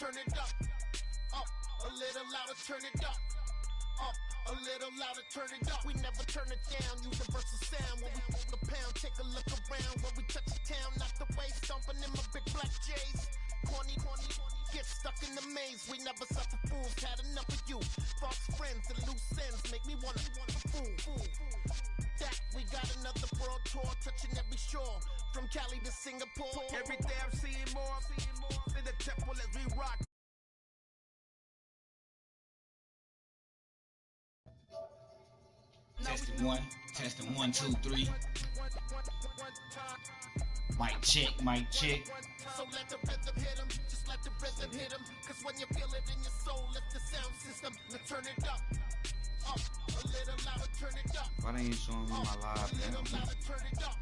turn it up. Up, a little louder, turn it up. Up, a little louder, turn it up. We never turn it down, universal sound. When we hold the pound, take a look around. When we touch the town, knock the way, stomping in my big black J's. Corny, get stuck in the maze. We never suffer fools, had enough of you. False friends and loose ends make me wanna fool. That we got another world tour, touching every shore, from Cali to Singapore. Every day I'm seeing more in the temple as we rock. Testing 1, 2, 3. Mic check. So let the rhythm hit him, just let the rhythm hit him. Cause when you feel it in your soul, lift the sound system and turn it up. Up, a little louder, turn it up. Why they ain't showing me my live? A little louder, turn it up.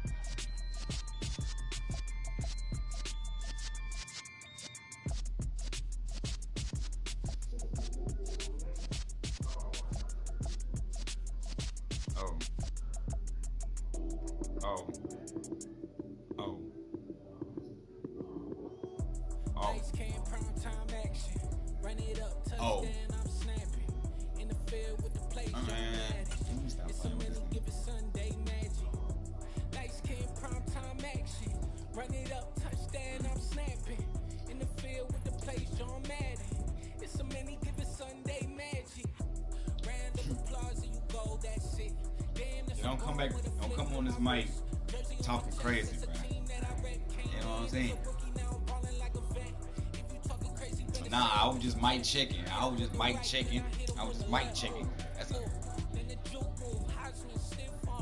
Don't come on this mic talking crazy, bro. You know what I'm saying? Nah, I was just mic checking. That's all.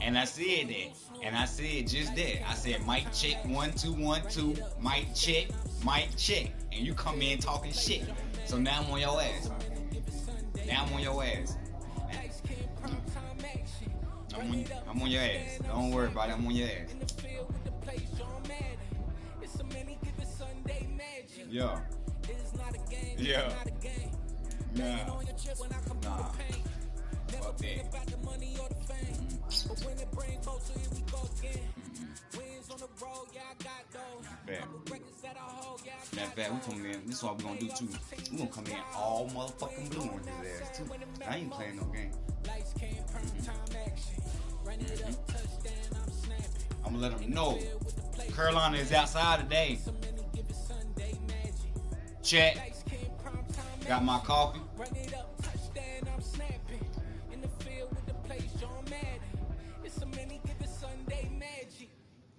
And I said that. And I said just that. I said mic check 1 2 1 2. Mic check. And you come in talking shit. So now I'm on your ass. I'm on your ass. Don't worry about it. I'm on your ass. Yeah. Nah. Fuck that. Matter of fact, we come in. This is what we gonna do too. We gonna come in all motherfucking blue on his ass too. I ain't playing no game. I'm gonna let them know Carolina is outside today. Check. Got my coffee.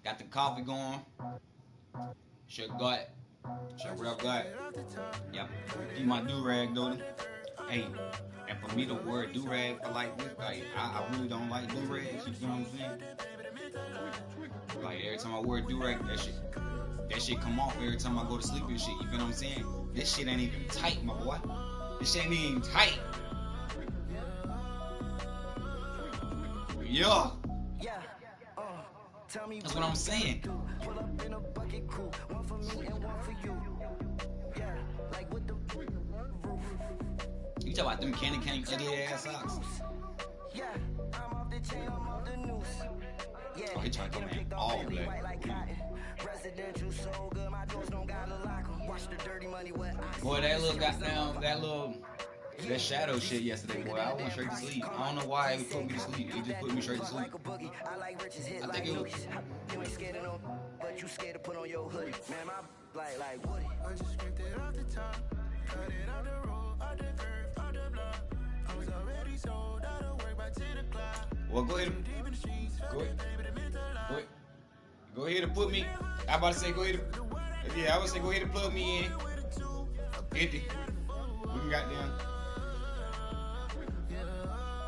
Got the coffee going. Shit gut. Shit real gut. Yep. Keep my do-rag though. Hey, and for me to wear a do-rag for like this, like I really don't like do-rags, you know what I'm saying? Like every time I wear a do-rag, that shit come off every time I go to sleep and shit, you feel what I'm saying? This shit ain't even tight, my boy. This shit ain't even tight. Yeah. That's what I'm saying. You talk about them candy cane ugly ass socks. Oh, he trying to come in all black. Boy, that little goddamn, that shadow shit yesterday, boy, I went straight to sleep. I don't know why it put me to sleep. It just put me straight to sleep. I think it was. You ain't scared of no, but you scared to put on your hoodie. Man, my like Woody. I just scraped it off the top, cut it out the road, out the curve, out the block. I was already sold out of work by 10 o'clock. Well, go ahead and put me. I about to say go ahead. Yeah, I would say go ahead and plug me in. 50. We can goddamn.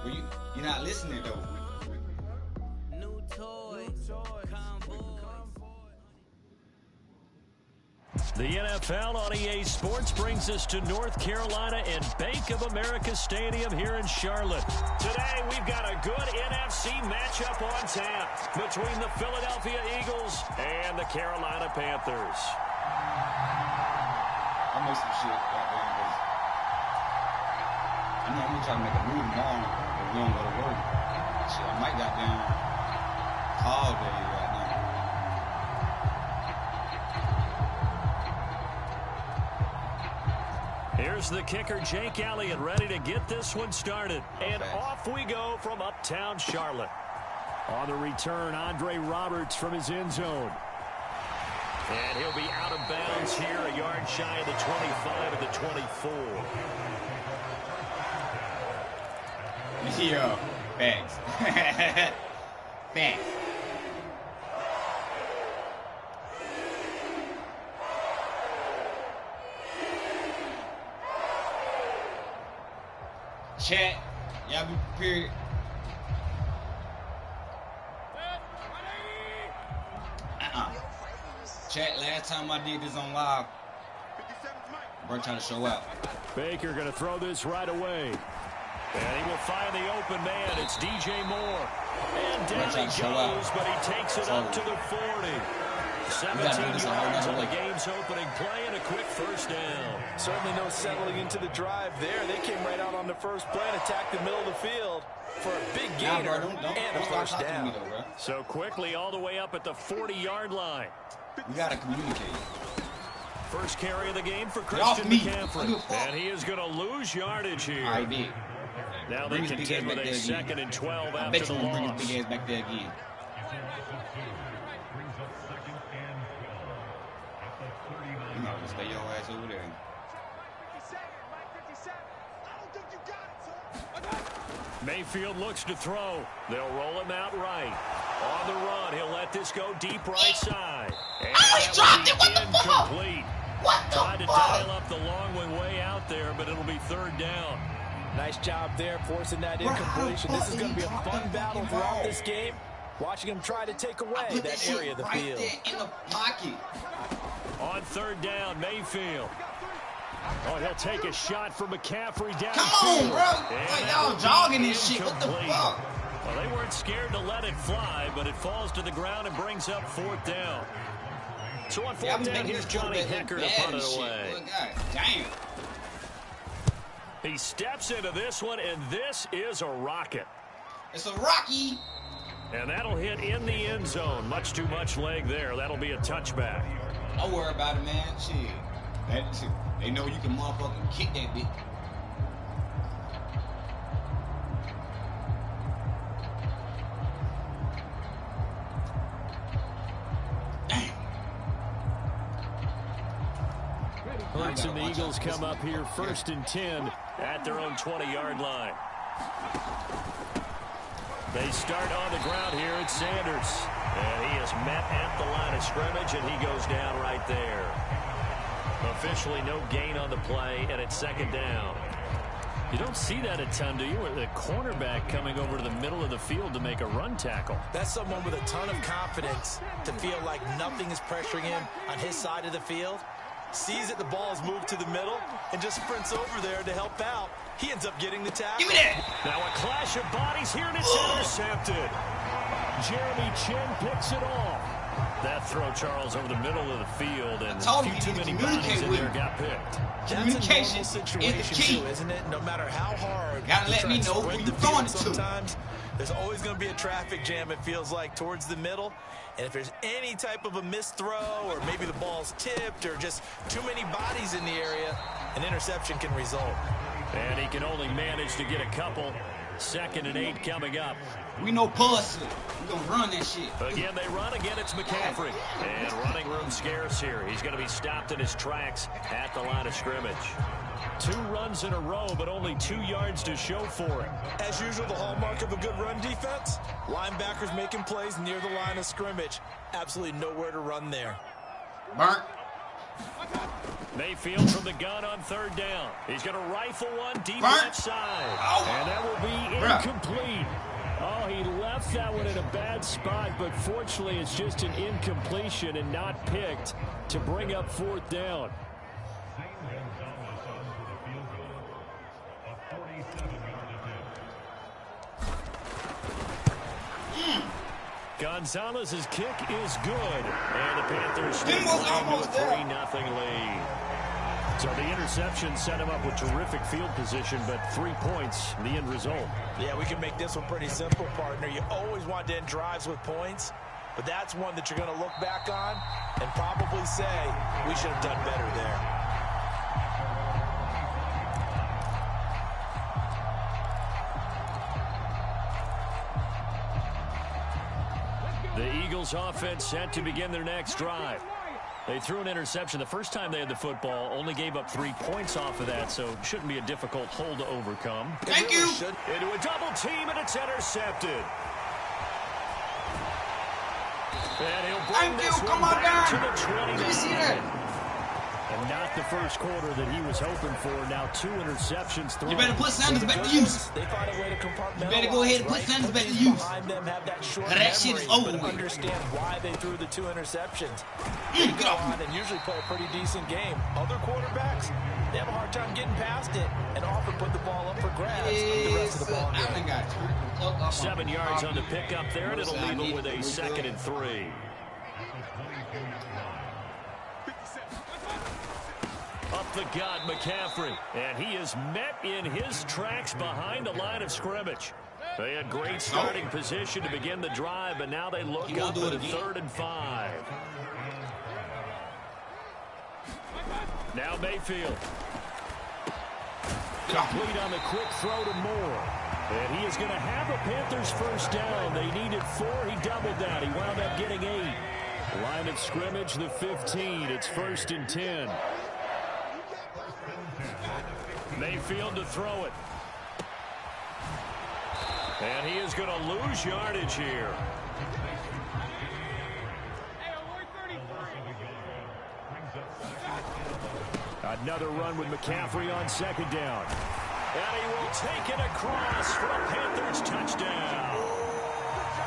Well, you're not listening though. New toy. The NFL on EA Sports brings us to North Carolina and Bank of America Stadium here in Charlotte. Today, we've got a good NFC matchup on tap between the Philadelphia Eagles and the Carolina Panthers. I made some shit. I'm gonna try to make a move tomorrow, but we don't go to work. Shit, I might goddamn call day right now. Here's the kicker, Jake Elliott, ready to get this one started. And off we go from uptown Charlotte. On the return, Andre Roberts from his end zone. And he'll be out of bounds here, a yard shy of the 25 of the 24. Yo, thanks. Thanks. Chat, y'all be prepared. Chat, last time I did this on live, bro trying to show out. Baker going to throw this right away. And he will find the open man. It's DJ Moore. And down he goes, but he takes it up to the 40. 17 yards on the game's opening play and a quick first down. Certainly no settling into the drive there. They came right out on the first play and attacked the middle of the field for a big gainer and a first down. So quickly all the way up at the 40-yard line. We got to communicate. First carry of the game for Christian McCaffrey. And he is going to lose yardage here. I did. Now they contend with a 2nd and 12 after the loss. Bring his big ass back there again. You know, just stay your ass over there. Mayfield looks to throw. They'll roll him out right. On the run, he'll let this go deep right side. And he dropped it. What the fuck? Incomplete. What the Tried to dial up the long way out there, but it'll be 3rd down. Nice job there, forcing that incompletion. This is going to be a fun battle throughout this game. Watching him try to take away that area of the field. In the pocket. On 3rd down, Mayfield. Oh, he'll take a shot for McCaffrey down. Come on, bro. Like y'all jogging this shit. What the fuck? Well, they weren't scared to let it fly, but it falls to the ground and brings up 4th down. So on 4th down, here's Johnny Hekker to punt it away. God damn. He steps into this one, and this is a rocket. It's a Rocky. And that'll hit in the end zone. Much too much leg there. That'll be a touchback. Don't worry about it, man. Shit. They know you can motherfucking kick that bitch. Hurts and the Eagles come up here 1st and 10 at their own 20-yard line. They start on the ground here at Sanders. And he is met at the line of scrimmage, and he goes down right there. Officially no gain on the play, and it's 2nd down. You don't see that a ton, do you? With the cornerback coming over to the middle of the field to make a run tackle. That's someone with a ton of confidence to feel like nothing is pressuring him on his side of the field. Sees that the ball is moved to the middle and just sprints over there to help out. He ends up getting the tackle. Give me that. Now a clash of bodies here, and it's intercepted. Jeremy Chin picks it off. That throw, Charles, over the middle of the field, and a few too many bodies in there got picked. Communication That's a normal situation, is the key. too, isn't it? No matter how hard gotta you let try me to know spread who the you throwing field it to. sometimes, there's always going to be a traffic jam, it feels like, towards the middle. And if there's any type of a missed throw, or maybe the ball's tipped, or just too many bodies in the area, an interception can result. And he can only manage to get a couple. 2nd and 8 coming up. We know pussy. We gonna run that shit. Again, they run. Again, it's McCaffrey. And running room scarce here. He's going to be stopped in his tracks at the line of scrimmage. 2 runs in a row, but only 2 yards to show for it. As usual, the hallmark of a good run defense, linebackers making plays near the line of scrimmage. Absolutely nowhere to run there. Burnt. Mayfield from the gun on 3rd down. He's going to rifle one deep left side. And that will be incomplete. Oh, he left that one in a bad spot, but fortunately it's just an incompletion and not picked to bring up 4th down. Gonzalez's kick is good, and the Panthers still into a 3-0 lead. So the interception set him up with terrific field position, but 3 points, the end result. Yeah, we can make this one pretty simple, partner. You always want to end drives with points, but that's one that you're going to look back on and probably say we should have done better there. Eagles offense set to begin their next drive. They threw an interception the first time they had the football, only gave up 3 points off of that, so it shouldn't be a difficult hole to overcome. Thank you. Into a double team, and it's intercepted. And he'll bring this one back to the 29. Did you see that? And not the first quarter that he was hoping for. Now 2 interceptions thrown. You better put Sanders back to use. They find a way to compartmentalize. You better go ahead and put Sanders back to use. Behind them have that short That shit is over with. Understand why they threw the 2 interceptions. Get They go off on and usually play a pretty decent game. Other quarterbacks, they have a hard time getting past it and often put the ball up for grabs the rest of the ball game. 7 yards on the pickup there, and it'll leave them with a 2nd and 3. Up the gut, McCaffrey. And he is met in his tracks behind the line of scrimmage. They had great starting position to begin the drive, but now they look up at a 3rd and 5. Now Mayfield. Complete on the quick throw to Moore. And he is going to have a Panthers first down. They needed 4. He doubled that. He wound up getting 8. Line of scrimmage, the 15. It's 1st and 10. Mayfield to throw it. And he is going to lose yardage here. Another run with McCaffrey on 2nd down. And he will take it across for a Panthers touchdown.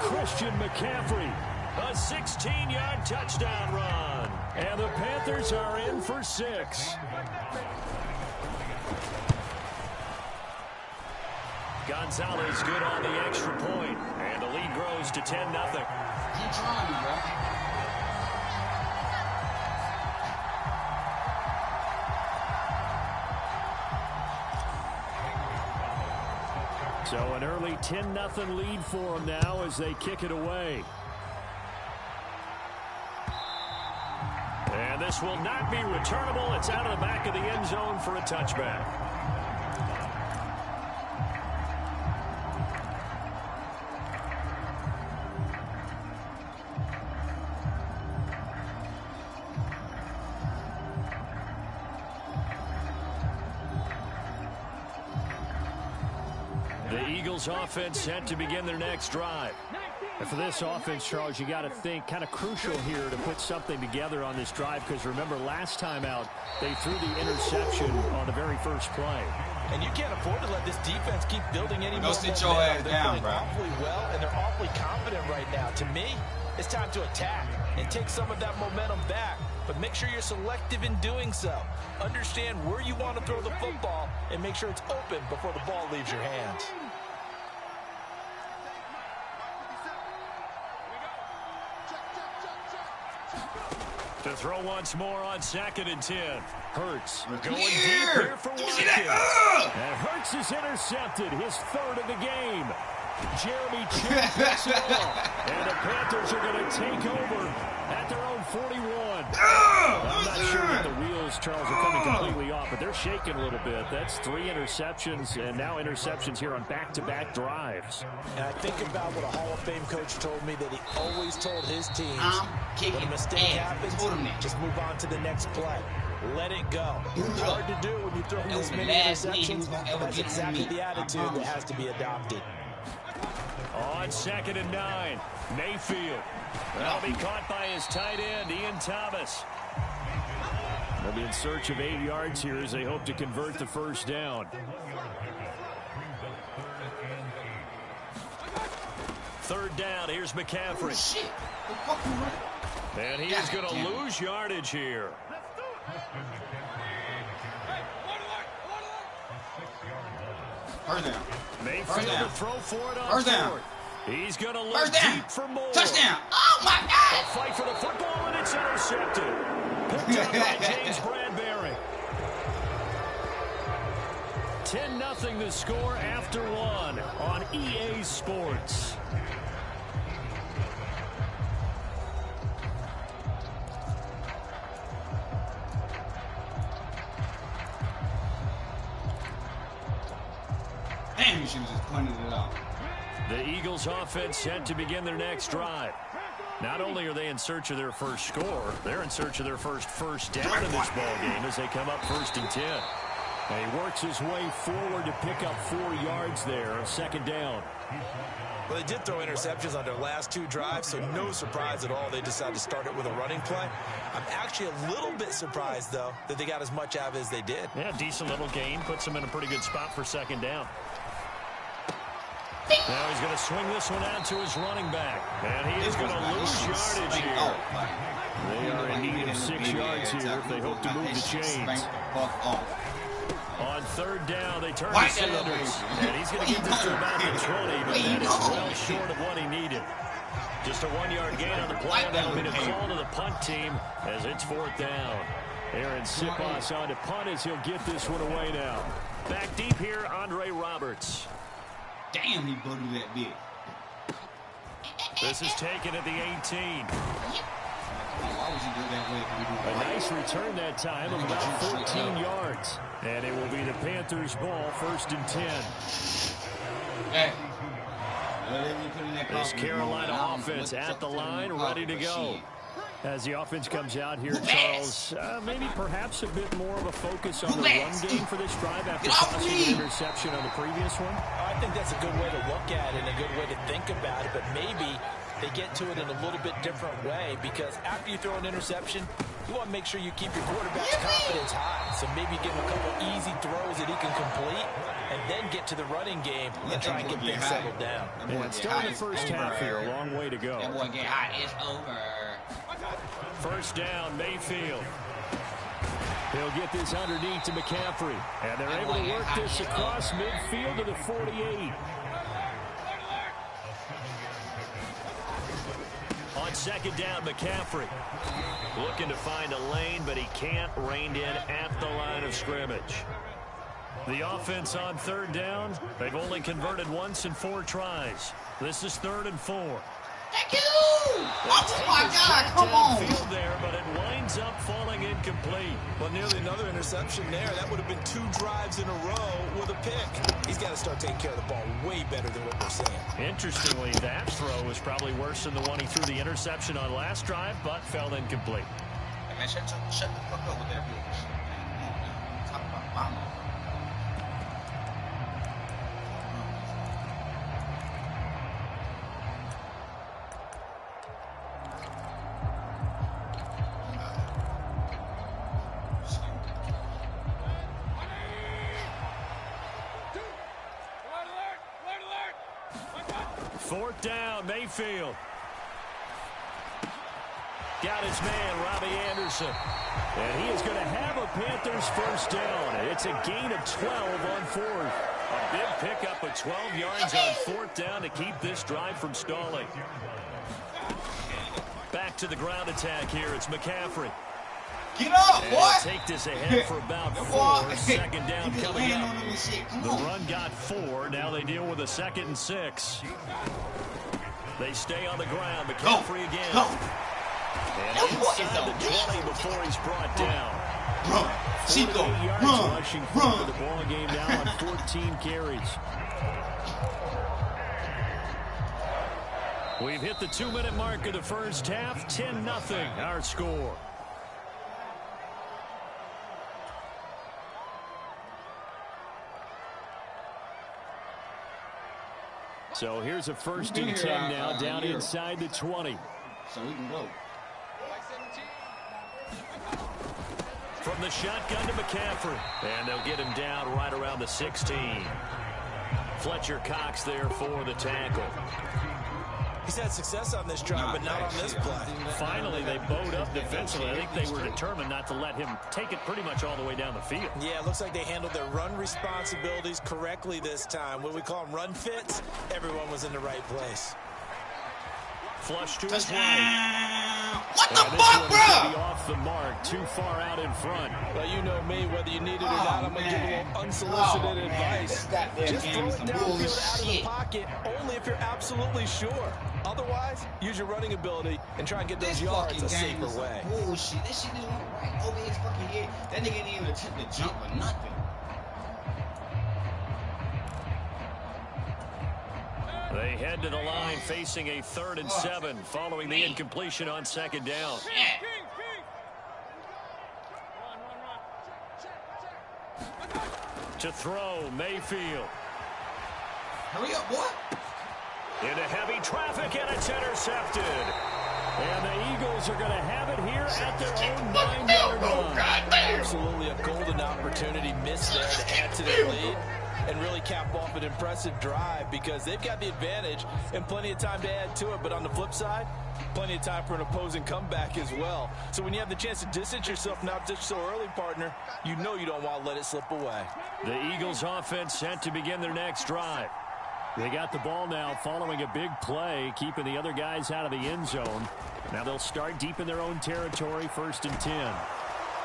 Christian McCaffrey, a 16-yard touchdown run. And the Panthers are in for 6. Gonzalez good on the extra point, and the lead grows to 10-0. Keep trying, bro. So an early 10-0 lead for them now as they kick it away. And this will not be returnable. It's out of the back of the end zone for a touchback. The Eagles offense set to begin their next drive. And for this offense, Charles, you got to think kind of crucial here to put something together on this drive, because remember last time out they threw the interception on the very first play. And you can't afford to let this defense keep building any more. Go sit your ass down, bro. They're awfully well, and they're awfully confident right now. To me, it's time to attack and take some of that momentum back. But make sure you're selective in doing so. Understand where you want to throw the football and make sure it's open before the ball leaves your hands. To throw once more on 2nd and 10. Hurts going deep Here. here for Watkins. And Hurts is intercepted, his 3rd of the game. Jeremy Chinn picks it up. And the Panthers are going to take over at their own 41. I'm not sure that the wheels, Charles, are coming completely off, but they're shaking a little bit. That's 3 interceptions, and now interceptions here on back-to-back drives. And I think about what a Hall of Fame coach told me, that he always told his teams, when a mistake happens, just move on to the next play. Let it go. It's hard to do when you throw this many interceptions. That's exactly the attitude that has to be adopted. On 2nd and 9, Mayfield. That'll be caught by his tight end, Ian Thomas. They'll be in search of 8 yards here as they hope to convert the first down. 3rd down, here's McCaffrey. Shit. And he is going to lose yardage here. First down. Mayfield to throw for it on First down. 4th. He's going to look First down. deep for more. Touchdown. Oh, my God. A fight for the football, and it's intercepted. Picked up by James Bradbury. 10-0 the score after 1 on EA Sports. Damn, you should have just pointed it out. The Eagles offense set to begin their next drive. Not only are they in search of their first score, they're in search of their first down in this ball game as they come up 1st and 10. And he works his way forward to pick up 4 yards there on 2nd down. Well, they did throw interceptions on their last 2 drives, so no surprise at all they decided to start it with a running play. I'm actually a little bit surprised, though, that they got as much out of it as they did. Yeah, decent little gain. Puts them in a pretty good spot for 2nd down. Now he's going to swing this one out to his running back. And he is going to lose yardage here. They are in need of 6 yards here if they hope to move the chains. On 3rd down, they turn to Sanders. And he's going to get this to about the 20, but that is well short of what he needed. Just a 1-yard gain on the play. That'll be the call to the punt team as it's 4th down. Aaron Siposs on to punt as he'll get this one away now. Back deep here, Andre Roberts. Damn, he booted that big. This is taken at the 18. Why would you do that way? A nice return that time of about 14 yards. And it will be the Panthers' ball, 1st and 10. Hey. This Carolina offense at the line, ready to go. As the offense comes out here, Charles, maybe perhaps a bit more of a focus on the run game for this drive after tossing an interception on the previous one? I think that's a good way to look at it and a good way to think about it, but maybe they get to it in a little bit different way because after you throw an interception, you want to make sure you keep your quarterback's confidence high. So maybe give him a couple easy throws that he can complete and then get to the running game and try and get things settled down. Yeah, it's still in the first half here. A long way to go. That boy get hot. It's over. 1st down, Mayfield. He'll get this underneath to McCaffrey. And they're able to work this across midfield to the 48. On 2nd down, McCaffrey. Looking to find a lane, but he can't. Reined in at the line of scrimmage. The offense on 3rd down, they've only converted once in 4 tries. This is 3rd and 4. Thank you! Oh, my God, come on! Field there, but it winds up falling incomplete. Well, nearly another interception there. That would have been 2 drives in a row with a pick. He's got to start taking care of the ball way better than what we're saying. Interestingly, that throw was probably worse than the one he threw the interception on last drive, but fell incomplete. Hey, man, shut the fuck up with that bullshit. Talk about Obama. Fourth down, Mayfield. Got his man, Robbie Anderson. And he is going to have a Panthers first down. It's a gain of 12 on 4th. A big pickup of 12 yards on 4th down to keep this drive from stalling. Back to the ground attack here. It's McCaffrey. Get up, boy! Take this ahead for about 4. 2nd down coming up. The run got 4. Now they deal with a 2nd and 6. They stay on the ground. McCaffrey again. Go. And inside the 20 before he's brought down. Run. Chico, run. Rushing for the ball game now on 14 carries. We've hit the 2-minute mark of the first half. 10-0 our score. So here's a 1st and 10 now down inside the 20. So we can go. From the shotgun to McCaffrey. And they'll get him down right around the 16. Fletcher Cox there for the tackle. He's had success on this drive, but not on this play. Finally, they bowed up defensively. I think they were determined not to let him take it pretty much all the way down the field. Yeah, it looks like they handled their run responsibilities correctly this time. What we call them run fits, everyone was in the right place. Flush to his right. What the fuck, bro? Be off the mark, too far out in front. Well, you know me, whether you need it or not, I'm going to give a little unsolicited advice. Just throw it downfield out of the pocket, only if you're absolutely sure. Otherwise, use your running ability and try and get those yards a safer way. Bullshit. That shit didn't went right over his fucking head. That nigga didn't even attempt to jump or nothing. They head to the line facing a 3rd and 7 following the incompletion on 2nd down. To throw, Mayfield. Hurry up, boy. Into heavy traffic, and it's intercepted. And the Eagles are going to have it here at their own 9-yard line. Absolutely a golden opportunity missed there to add to their lead and really cap off an impressive drive, because they've got the advantage and plenty of time to add to it. But on the flip side, plenty of time for an opposing comeback as well. So when you have the chance to distance yourself not just so early, partner, you know you don't want to let it slip away. The Eagles offense set to begin their next drive. They got the ball now following a big play, keeping the other guys out of the end zone. Now they'll start deep in their own territory, 1st and 10.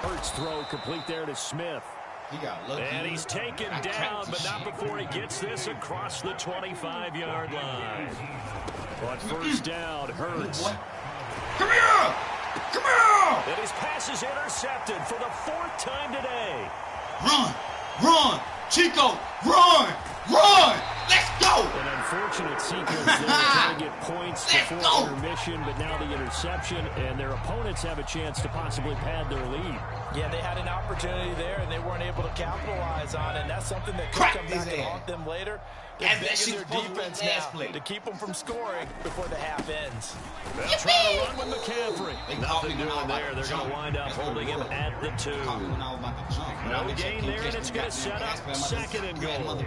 Hurts throw complete there to Smith. He got lucky. And he's taken down, but not before he gets this across the 25-yard line. But 1st down, Hurts. Come here! Come here! And his pass is intercepted for the 4th time today. Run! Run! Chico! Run! Run! Let's go! An unfortunate sequence there, trying to get points before intermission, but now the interception, and their opponents have a chance to possibly pad their lead. Yeah, they had an opportunity there, and they weren't able to capitalize on it, and that's something that could come back and haunt them later. They're begging their defense now to keep them from scoring before the half ends. They'll try to run with McCaffrey. Nothing doing there. They're going to wind up holding him at the 2. No gain there, and it's going to set up 2nd and goal.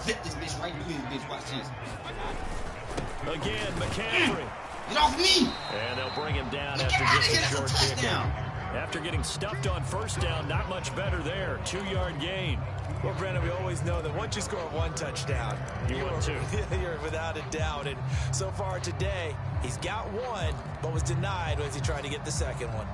Zip this bitch right through this bitch. Watch this. Again, McCaffrey. Get off me! And they'll bring him down after just a short pickup. After getting stuffed on 1st down, not much better there. 2-yard gain. Well, Brandon, we always know that once you score 1 touchdown, you win 2. You're without a doubt. And so far today, he's got 1, but was denied as he tried to get the 2nd one.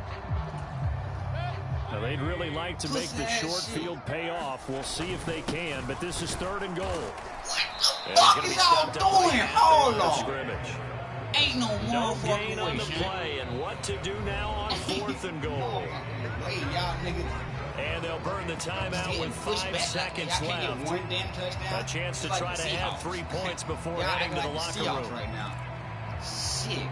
Now, they'd really like to make the short field pay off. We'll see if they can, but this is 3rd and goal. What the fuck is y'all doing? Hold on. Scrimmage. Ain't no gain on the play, and what to do now on 4th and goal. Wait, y'all niggas. And they'll burn the timeout with 5 seconds left. A chance to try to add 3 points before heading to the locker room. Right now. Shit.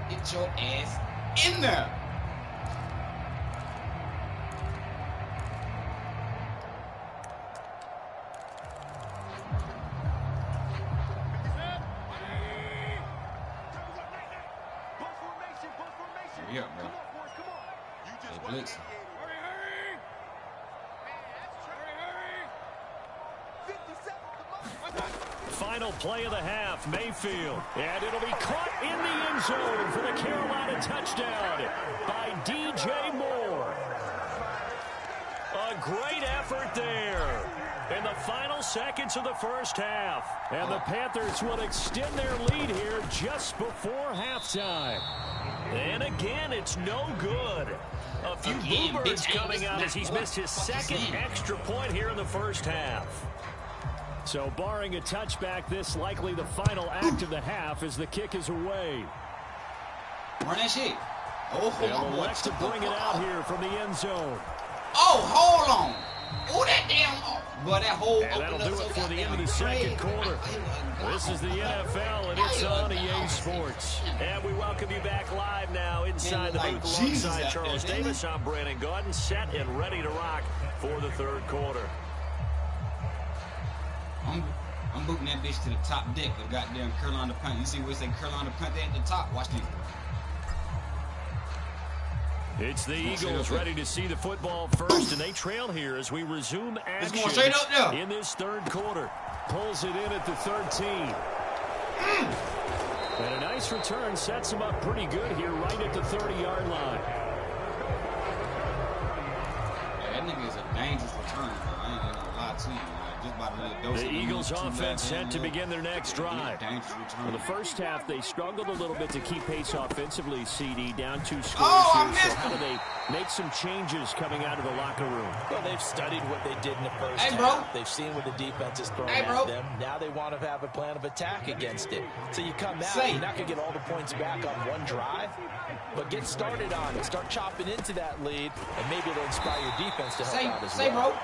Get your ass in there. Hurry up, bro. Hey, Blitz. Final play of the half, Mayfield. And it'll be caught in the end zone for the Carolina touchdown by DJ Moore. A great effort there in the final seconds of the 1st half. And the Panthers will extend their lead here just before halftime. And again, it's no good. A few bluebirds coming out as he's missed his 2nd extra point here in the 1st half. So barring a touchback, this likely the final act of the half as the kick is away. Run that shit. Oh, they'll elect to bring it out here from the end zone. Oh, hold on. Oh, that damn. But that whole and that'll do it for the end of the 2nd quarter. This is the NFL, and it's on EA Sports. And we welcome you back live now inside the booth alongside Charles Davis. I'm Brandon Gaudin, set and ready to rock for the 3rd quarter. I'm booting that bitch to the top deck of goddamn Carolina Punt. You see where it say Carolina Punt there at the top? Watch this. It's the Eagles ready to see the football first, and they trail here as we resume action it's going straight up there. In this 3rd quarter. Pulls it in at the 13. And a nice return sets him up pretty good here right at the 30-yard line. Yeah, that nigga is a dangerous return, bro. I ain't gonna lie to you. The Eagles offense set to begin their next drive. For the 1st half, they struggled a little bit to keep pace offensively, CD, down 2 scores here. So how do they make some changes coming out of the locker room? Well, they've studied what they did in the 1st half. They've seen what the defense is throwing at them. Now they want to have a plan of attack against it. So you come out, you're not going to get all the points back on one drive, but get started on it. Start chopping into that lead, and maybe it'll inspire your defense to help out as well.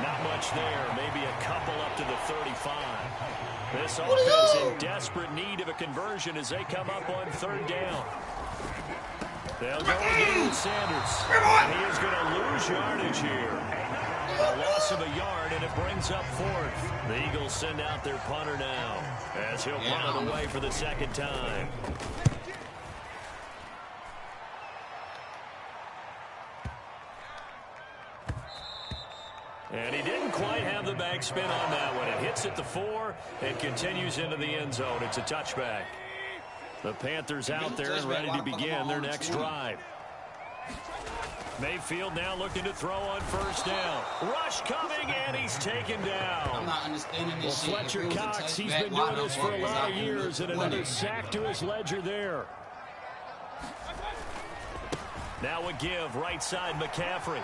Not much there. Maybe a couple up to the 35. This offense in desperate need of a conversion as they come up on 3rd down. They'll go again with Sanders. And he is going to lose yardage here. A loss of a yard, and it brings up 4th. The Eagles send out their punter now as he'll punt it away for the 2nd time. And he didn't quite have the backspin on that one. It hits at the 4 and continues into the end zone. It's a touchback. The Panthers out there and ready to begin their next drive. Mayfield now looking to throw on 1st down. Rush coming, and he's taken down. I'm not understanding this shit. Fletcher Cox, he's been doing this for a lot of years, and another sack to his ledger there. Now a give, right side McCaffrey.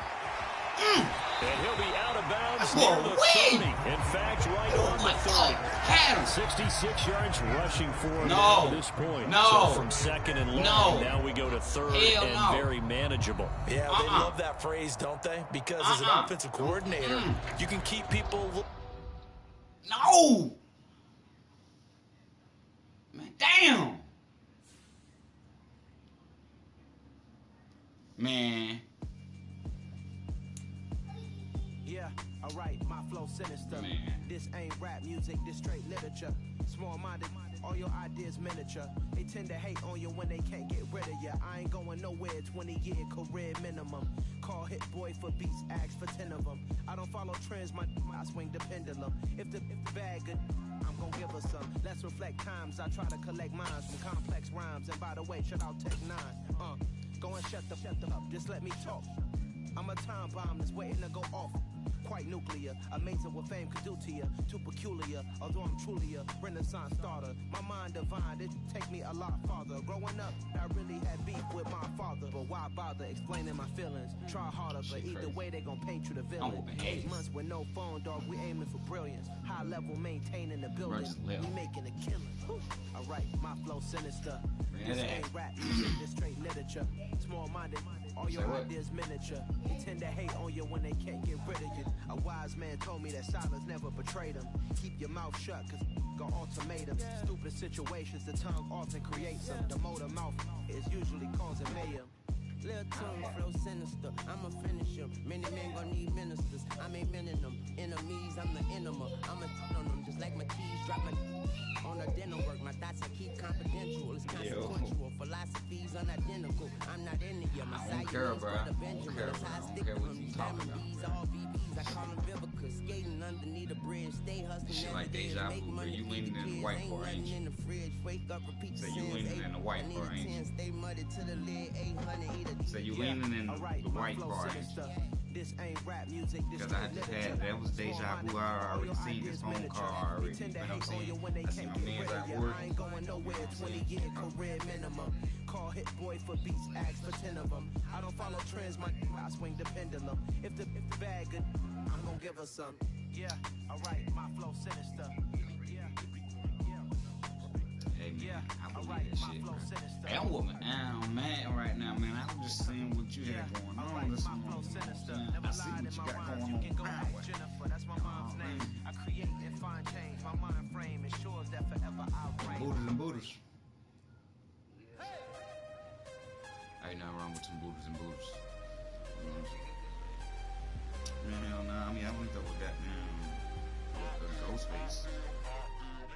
And he'll be out of bounds near the 30. In fact, right on the 30. 66 yards rushing for him at this point. So from 2nd and long, now we go to 3rd and very manageable. Yeah, they love that phrase, don't they? Because as an offensive coordinator, you can keep people... No! Man, damn! Man. Yeah, alright, my flow sinister. Man. This ain't rap music, this straight literature. Small-minded, all your ideas miniature. They tend to hate on you when they can't get rid of you. I ain't going nowhere, 20-year career minimum. Call Hit Boy for beats, ask for 10 of them. I don't follow trends, I swing the pendulum. If the bag good, I'm gonna give her some. Let's reflect times, I try to collect minds from complex rhymes. And by the way, shout out Tech 9. Go and shut the up, just let me talk. I'm a time bomb that's waiting to go off. Quite nuclear, amazing what fame could do to you. Too peculiar, although I'm truly a renaissance starter. My mind divine, it take me a lot farther. Growing up, I really had beef with my father. But why bother explaining my feelings? Try harder, but either way they gon' paint you the villain. 8 months with no phone, dog, we aiming for brilliance. High level maintaining the building, we making a killing. Alright, my flow sinister. This ain't rap music, this straight literature. Small-minded, all your ideas miniature. They tend to hate on you when they can't get rid of you. A wise man told me that silence never betrayed him. Keep your mouth shut, cause got ultimatums. Stupid situations, the tongue often creates them. The motor mouth is usually causing mayhem. Little tongue flow sinister, I'ma finish him. Many men gon' need ministers, I'm a men in them. Enemies, I'm the enema. I'ma on them just like my keys drop my on the dinner work. My thoughts I keep confidential, it's consequential. Philosophies unidentical, I'm not into you. My I don't care, bro. I don't care, bro. I don't care what you talking about. All BBs, I call them Vivica. Skating underneath the bridge, stay hustling. Shit like deja vu, bro. You leaning in the white part, ain't you? Say you leaning in the white part, ain't you? Stay muddy to the lid, 800 Say you leaning in the white part, ain't you? This ain't rap music, this Because I just had, that was deja vu. I already seen this phone call already. You know what I'm saying? I see my man's at work. I ain't going nowhere, 20-year career minimum. Call Hit Boy for beats, ask for 10 of them. I don't follow trends, I swing the pendulum. If the bag good, I'm gonna give her some. Yeah, alright, my flow sinister. Hey, man, I believe that shit, bro. Hey, I'm with I'm mad right now, man. I was just seeing what you had going on this morning. I see what you got going on. That's my mom's name. I create and find change. My mind frame ensures that forever I'll reign. Buddhas and Buddhas. Ain't nothing wrong with some Buddhas and Buddhas. You know what I'm saying? Man, hell nah. I mean, I went up with that, man. Ghostface.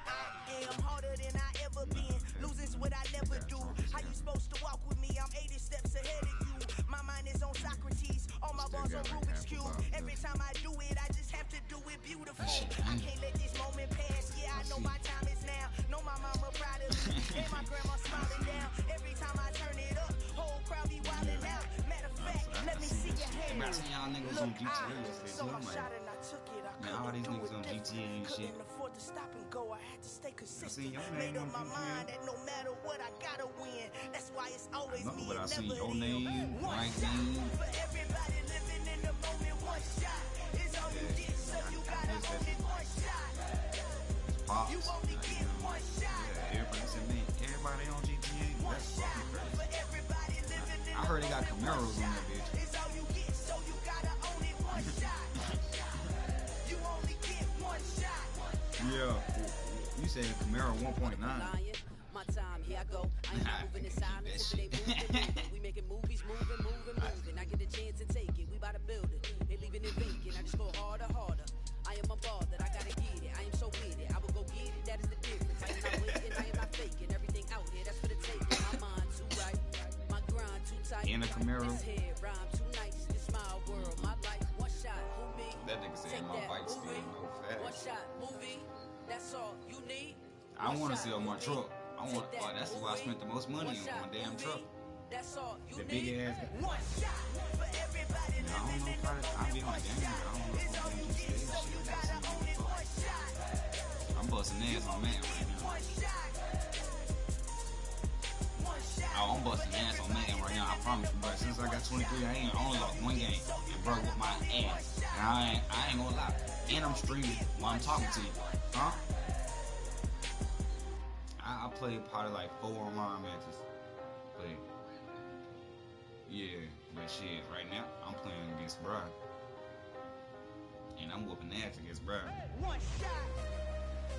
I am harder than I ever been. Losing's what I never do. How you supposed to walk with me? I'm 80 steps ahead of you. My mind is on Socrates. All my balls on Rubik's Cube. Every time I do it, I just have to do it beautiful. I can't let this moment pass. Yeah, I know my time is now. Know my mama proud of me. And my grandma smiling down. Every time I turn it up, whole crowd be wildin' out. Matter of fact, let me see your hands. Y'all niggas on GTA yesterday, So so I I'm shot like, and I took it. I man, all these niggas on GTA and shit. couldn't afford to stop and go. I had to stay consistent. seen your Made name up my on GTA. mind that no matter what, I gotta win. That's why it's always No, me but I and see never your them. name, One my shot name. for everybody living in the moment. One shot is all you get, so you gotta own it. One shot. Pops. You only get one shot. Yeah, everybody said, man, everybody on GTA. That's fucking crazy. For everybody living in I heard they got Camaros on that bitch. it's all you get, so you gotta own it. One shot. You said Camaro 1.9. My time, here I go. I ain't moving in silence. They moving. We making movies, moving. I get the chance to take it. We bout to build it. They leaving it vacant. I just go harder. I am a ball that I gotta get it. I am so with it. I will go get it. That is the difference. I am not waiting. I am not faking. Everything out here, that's for the taking. My mind too right. My grind too tight. In a Camaro. This head rhyme too nice. This my world, my life. One shot, who me? That nigga said my bike still no fat. One shot, movie. That's all you need. I want to sell my truck. That's why I spent the most money on my damn truck. That's all you The big ass. One shot for everybody. I don't know if I'll be on game. I don't know if I'm going to do shit. I'm busting ass on man right now. Oh, I'm busting ass on man right now. I promise you, but since I got 23, I only lost one game and broke with my ass. And I ain't gonna lie. And I'm streaming while I'm talking to you. Huh? I played probably like 4 online matches. But yeah, but shit, right now I'm playing against Brian. And I'm whooping ass against Brian.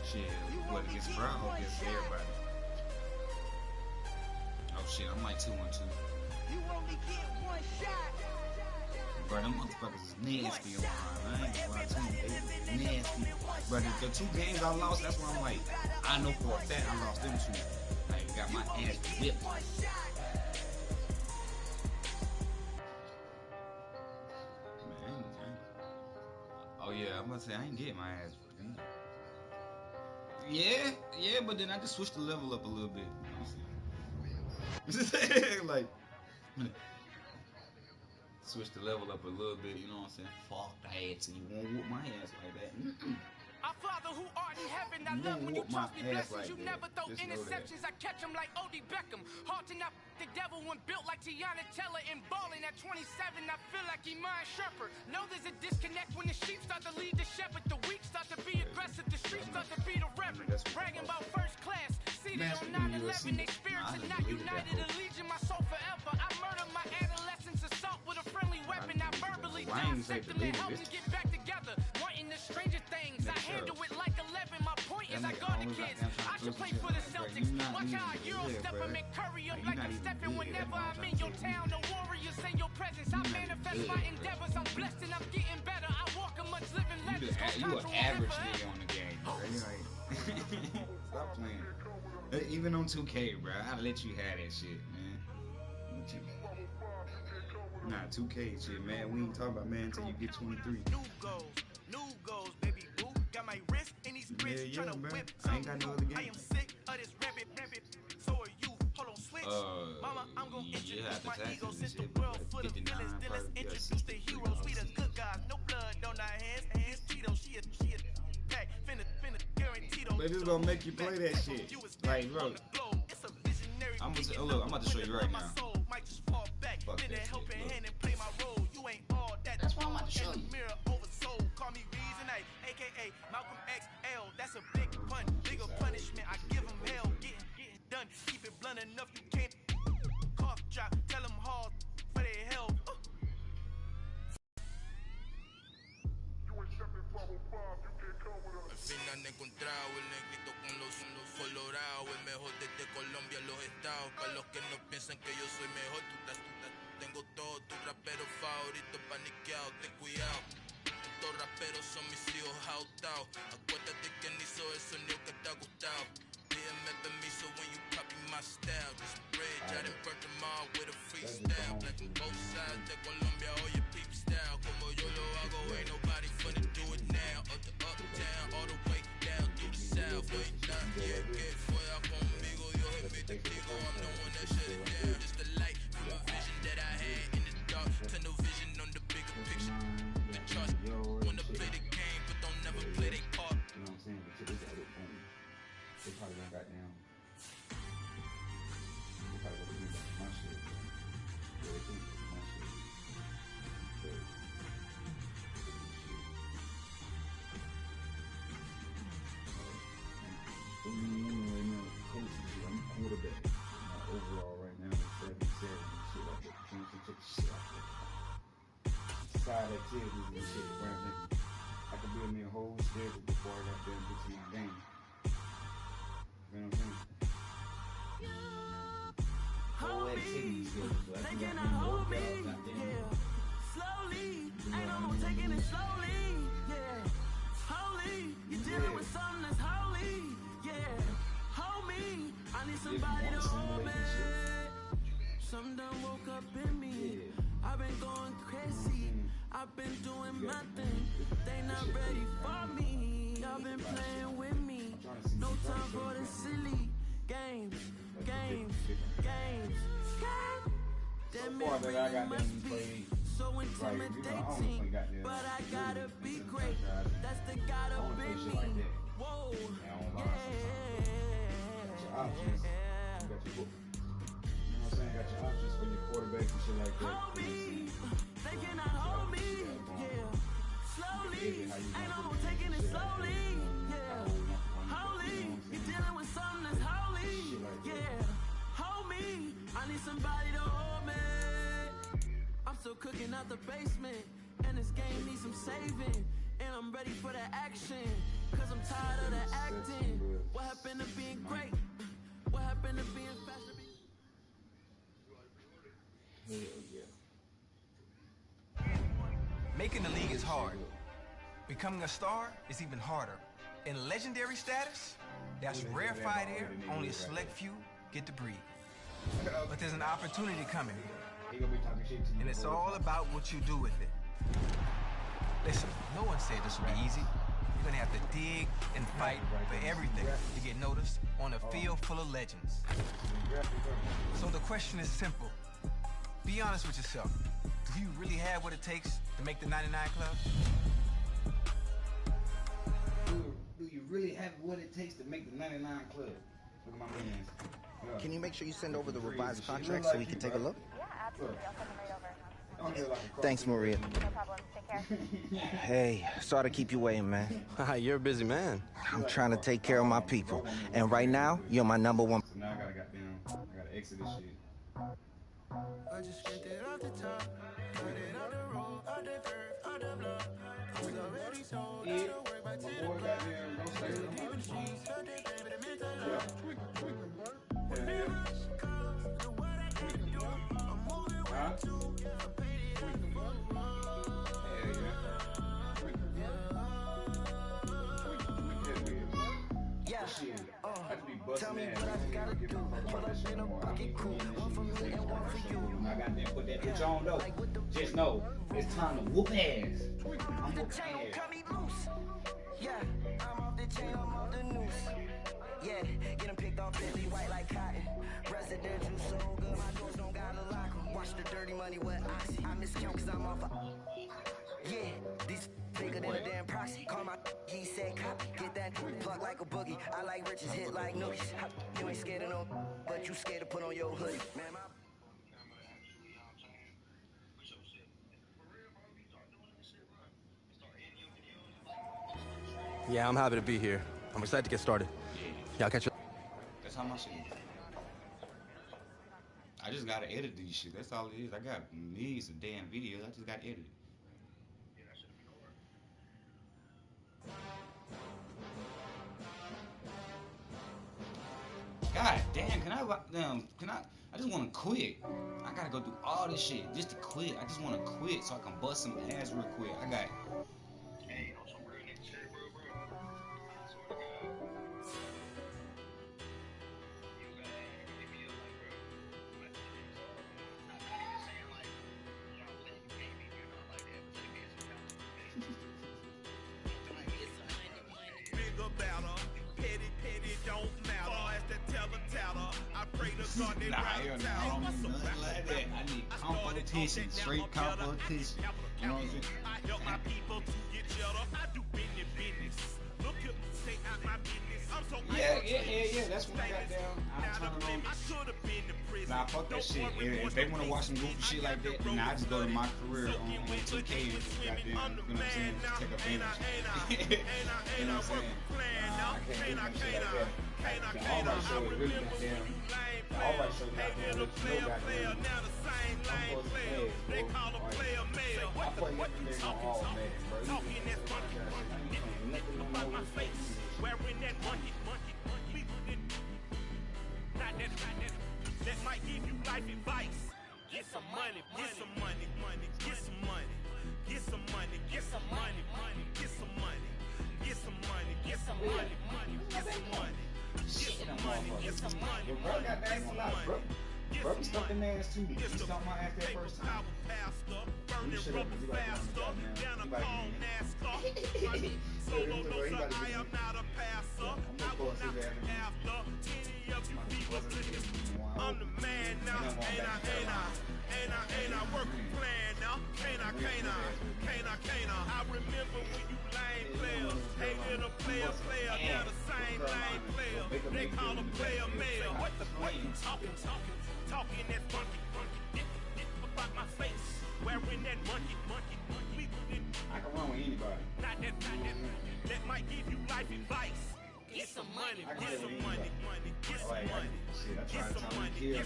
Shit, what against Brian or against everybody? Oh shit, I'm like 2-1-2. You only get one shot. Bro, them motherfuckers is nasty online. I ain't gonna lie to you, they nasty. But the 2 games I lost, that's why I'm like, I know for a fact I lost them 2. Like, got my ass whipped. Man, oh yeah, I'm gonna say I ain't getting my ass whipped. Yeah, but then I just switched the level up a little bit. You know what I'm saying? Like, switch the level up a little bit, you know what I'm saying? Fuck that ass, and you won't whoop my ass like that. Our Father who art in heaven, I love when you trust me blessings. You never throw interceptions, I catch them like Odie Beckham. Hard to knock the devil when built like Tiana Teller and balling at 27. I feel like Iman Shepherd. Know there's a disconnect when the sheep start to lead the shepherd. The weak start to be aggressive, the streets start to be the reverend. Bragging about first class, seated on 9/11. They spirits are not united. A legion, my soul forever. I murder my adolescence, assault with a friendly weapon. I verbally dissect them and help them get back together. Wanting the stranger things, I handle it like 11. My point is I guard the kids. I should play for the Celtics. Watch how I Euro step them and curry up like I'm stepping whenever I'm in your town. The warriors in your presence. I manifest my endeavors. I'm blessed and I'm getting better. I walk a much living legend. You an average nigga on the game, bro. Stop playing. Even on 2K, bro. I'll let you have that shit, man. Nah, 2K shit, man. We ain't talking about man until you get 23. New goals, baby boo. Got my wrist in these grits, tryna whip I ain't got no other game. I am sick of this rabbit. So are you. Hold on, switch. Mama, I'm gonna introduce my ego since the world full of villains. Then let's introduce the heroes. We the good guys, no blood on our hands. Hands Tito, she a pack. Finna guarantee those. But this gonna make you play that shit. Like, bro. I'm about to show you right now. Fuck that shit, bro. That's why I'm about to show you. Call me Reason A, aka Malcolm XL. That's a big pun, bigger punishment. I give him hell, getting done. Keep it blunt enough, you can't cough drop. Tell them hard for their health. Al fin han encontrado el negrito con los colorados, el mejor desde Colombia a los estados. Para los que no piensan que yo soy mejor, tengo todos tus raperos favoritos paniqueados, ten cuidado. Estos raperos son mis hijos adoptados. Acuérdate quién hizo el sonido que te ha gustado. Pídeme permiso when you copy my style. This bridge, I done burnt them all with a freestyle. Blacking both sides de Colombia, oye peep style. Como yo lo hago, ain't nobody finna do it now. Up to uptown, all the way down through the south. No hay nadie que pueda conmigo. Dios es mi testigo, I'm the one that shut it down. It's the light from a vision that I had in the dark. Tunnel vision on the bigger picture. The charts wanna play the game, but don't never play their part. You know what I'm saying? But shit, they probably gonna got down. They probably gonna do my shit. Yeah, they think it's my shit. Right now, I'm quarterback. Overall, right now, it's 7-7 and shit like that. Championship shit like that. Side activities and shit, bro. I can build me a whole schedule before I got there and get to my game. You know what I'm saying? Whole activity schedule. So I can get more bags out there. Slowly, ain't no more taking it slowly, yeah. Holy, you're dealing with something that's holy, yeah. Hold me, I need somebody to hold me. Some done woke up in me. I've been going crazy. I've been doing my thing. They not ready for me. Y'all been playing with me. No time for the silly games. That really must be so intimidating. But I gotta be great. That's the God up in me. Whoa, Got your options for your quarterback and shit like that. Hold me, they cannot hold me, yeah. Slowly, ain't no more taking it slowly, yeah. Holy, you're dealing with something that's holy, yeah. Hold me, I need somebody to hold me. I'm still cooking out the basement, and this game needs some saving. And I'm ready for the action, cause I'm tired of the acting. What happened to being great? What happened to being faster? Making the league is hard. Becoming a star is even harder. In legendary status, that's rarefied air only a select few get to breathe. But there's an opportunity coming, and it's all about what you do with it. Listen, no one said this would be easy. You're gonna have to dig and fight for everything to get noticed on a field full of legends. So the question is simple. Be honest with yourself. Do you really have what it takes to make the 99 Club? Do you really have what it takes to make the 99 Club? Look at my hands. Can you make sure you send over the revised contract so we can take a look? Yeah, absolutely. I'll send them right over. Thanks, Maria. No problem. Take care. Hey, sorry to keep you waiting, man. You're a busy man. I'm trying to take care of my people. And right now, you're my number one. So now I gotta exit this shit. I just get it off the top, cut it on the road, on the curve, on the block. We already sold, I don't work by 10 o'clock. Even she's got that baby, the mental lock. Whenever she comes, do what I can do. I'm moving way too, yeah, I'm paid it up for Tell me what I gotta do. Pull up in a bucket crew. One for me and one for you. I got that, put that bitch on though. Just know, it's time to whoop ass. I'm whooping ass. Yeah, I'm off the chain, I'm off the noose. Yeah, get them picked off Billy white like cotton. Residential so good, my doors don't gotta lock them. Watch the dirty money with oxy. I miscount cause I'm off a... Yeah, these bigger than a damn proxy. Call my he said copy. Get that plug like a boogie. I like riches hit like noogies. You ain't scared of no, but you scared to put on your hoodie. Man, my... Yeah, I'm happy to be here. I'm excited to get started. Yeah, I'll catch you. That's how my shit is. I just gotta edit these shit. That's all it is. I got millions of damn videos. I just gotta edit it. God damn, I just wanna quit. I gotta go through all this shit just to quit. I just wanna quit so I can bust some ass real quick. I got Nah, I don't need nothing like that. I need competition, straight competition. You know what I'm saying? I help my people to get cheddar. I do business. Look at me, stay out my business. I'm so Yeah. That's when I got down. I turn it on. I should have been to prison. Nah, fuck that shit. If they want to watch some goofy shit like that, then I just go to my career on 2K and goddamn, you know what I'm saying? Just take advantage. You know what I'm saying? I can't do no shit like that. The All-Right show is really goddamn. The All-Right show goddamn lets you know goddamn. I'm supposed to play it, bro. I play every day. talking that monkey, about my face, wearing that monkey, not that, that might give you life advice. Get some money, get some money, get some money, get some money, get some money, get some money, get some money, get some money, get some money, get some money, get some money. Bro got that a lot, bro. Bro be stumping ass too. He stumped my ass that first time. Burning rubber faster than a call NASCAR. Solo knows I am not a passer. I will not after any of you people looking. I'm the man now, ain't I work a plan now, can't I? I remember when you lame players hated a player, now the same lame player. They call a player mayor. What you talking that funky, about my face, wearing that monkey. I can run with anybody. Not that might give you life advice. Get some money, get some money, get some money. Shit, I tried to tell him to kill him.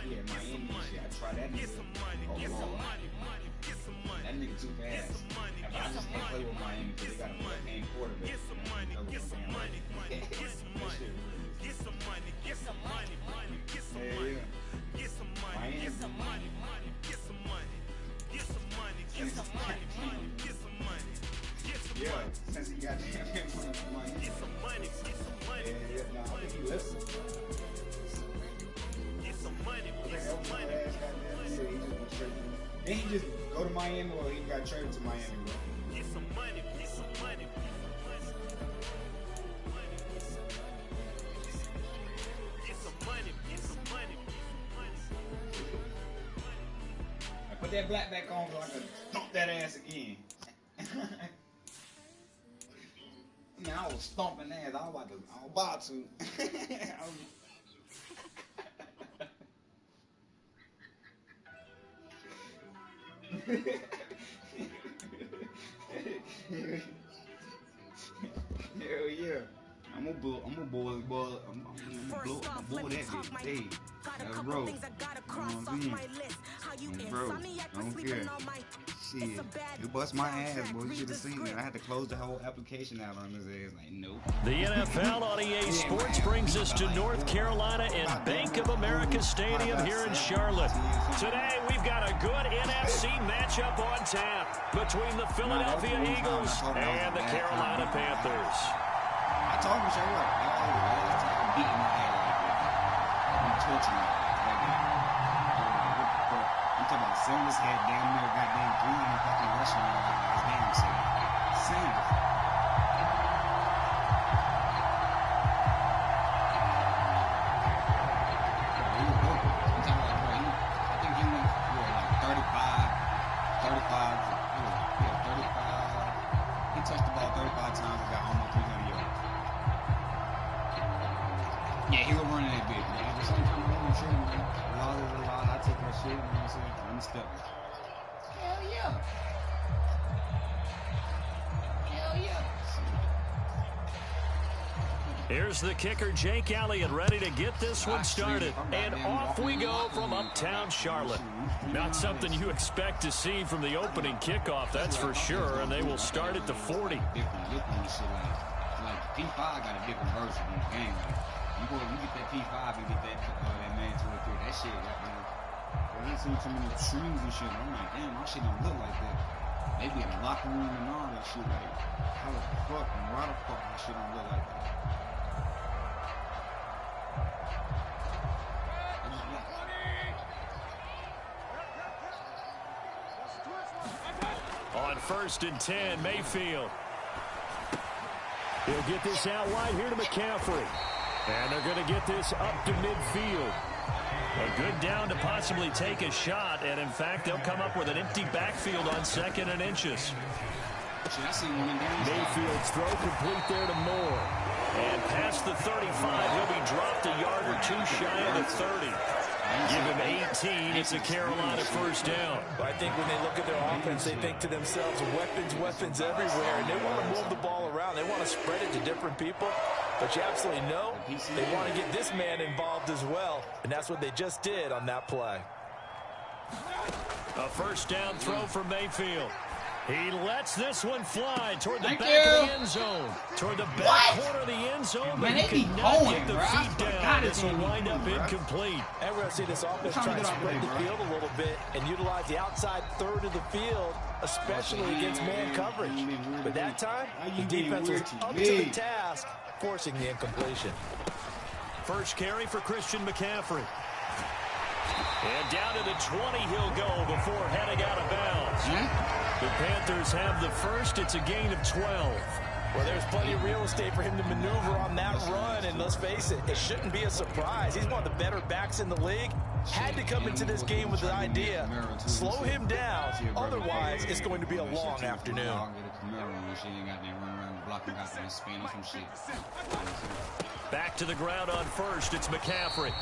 Yeah, Miami shit. I tried that nigga. Get some money, get some money, get some money. That nigga too fast. I just can't play with Miami because they got a fucking quarterback. Get some money, get some money, get some money. Get some money, get some money, get some money. Get some money, get some money, get some money. Get some money, get some money, get some money. Yeah, since he got money. Get some money, get some money. Yeah, nah, I think he listened. Get some money, get some money. Then he just go to Miami or he got traded to Miami, bro. Get some money, get some money. Get some money, get some money. I put that black back on so I can thump that ass again. Man, I was stomping ass. I was about to. Hell yeah. I'm gonna blow that bitch. Hey, that's bro. You know what I mean? Bro, I don't care. Shit, you bust my ass, boy. You should have seen it. I had to close the whole application out on his ass. Like, nope. The NFL on EA Sports brings us to North Carolina and Bank of America Stadium here in Charlotte. Today, we've got a good NFC matchup on tap between the Philadelphia Eagles and the Carolina Panthers. I told him, show up. I'm beating my ass like that. I'm torturing him. I'm talking about Sanders had damn near goddamn 300 fucking rushing yards on his damn self. Sanders. Touched the ball 35 times and got almost 300 yards. Yeah, he was running that bitch. Yeah, at the same time, I'm sure, man. A lot is a lot. I take her shit, you know what I'm saying? I'm step. Hell yeah. Hell yeah. Here's the kicker, Jake Elliott, ready to get this one started. And off we go from uptown Charlotte. Not something you expect to see from the opening kickoff, that's for sure, and they will start at the 40. Different look on this shit, like P5 got a different version in the game. Like, you get that P5 and get that man 23. That shit, I seen too many streams and shit. I'm like, damn, my shit don't look like that. They be in the locker room and all that shit. Like, how the fuck and why the fuck my shit don't look like that? On 1st and 10, Mayfield. He'll get this out wide here to McCaffrey. And they're going to get this up to midfield. A good down to possibly take a shot. And, in fact, they'll come up with an empty backfield on 2nd and inches. Mayfield's throw complete there to Moore. And past the 35, he'll be dropped a yard or two shy of the 30. Give him 18. It's a Carolina first down. I think when they look at their offense, they think to themselves, weapons everywhere. And they want to move the ball around. They want to spread it to different people. But you absolutely know they want to get this man involved as well. And that's what they just did on that play. A first down throw for Mayfield. He lets this one fly toward the back of the end zone. Toward the back corner of the end zone. Man, but they he be cannot going, get the bro. feet down. This will wind up incomplete. And we're going to see this offense try to spread the field a little bit and utilize the outside third of the field, especially against man coverage. But that time, the defense was up to the task, forcing the incompletion. First carry for Christian McCaffrey. And down to the 20 he'll go before heading out of bounds. The Panthers have the first. It's a gain of 12. Well, there's plenty of real estate for him to maneuver on that run, and let's face it, it shouldn't be a surprise. He's one of the better backs in the league. Had to come into this game with the idea, slow him down, otherwise it's going to be a long afternoon. Back to the ground on first. It's McCaffrey.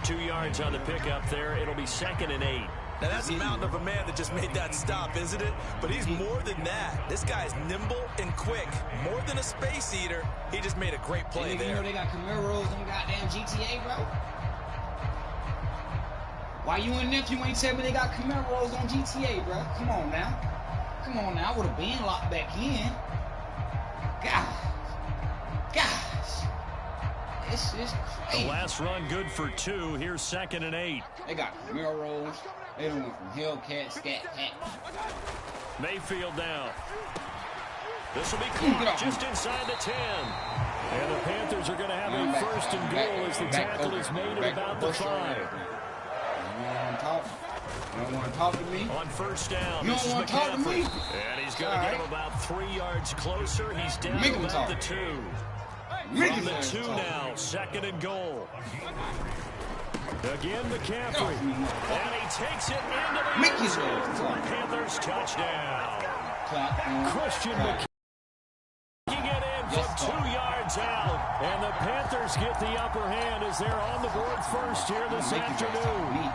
2 yards on the pickup there. It'll be 2nd and 8. Now, that's a mountain of a man that just made that stop, isn't it? But he's more than that. This guy's nimble and quick. More than a space eater, he just made a great play there. You know they got Camaros on goddamn GTA, bro? Why you and nephew ain't tell me they got Camaros on GTA, bro? Come on now. Come on now. I would have been locked back in. Gosh. This is crazy. The last run good for 2. Here's 2nd and 8. They got Camaros. They done went from Hellcat, Scat Cat. Mayfield down. This will be caught just inside the 10. And the Panthers are going to have a first and goal as the tackle is made at about the 5. You don't want to talk to me? On first down, you don't want to talk to me? And he's going to get him about 3 yards closer. He's down to about the 2. From the 2 now, 2nd and goal. Again, McCaffrey. And he takes it into the end zone. Panthers touchdown. Christian McCaffrey taking it in from 2 yards out. And the Panthers get the upper hand as they're on the board first here this afternoon.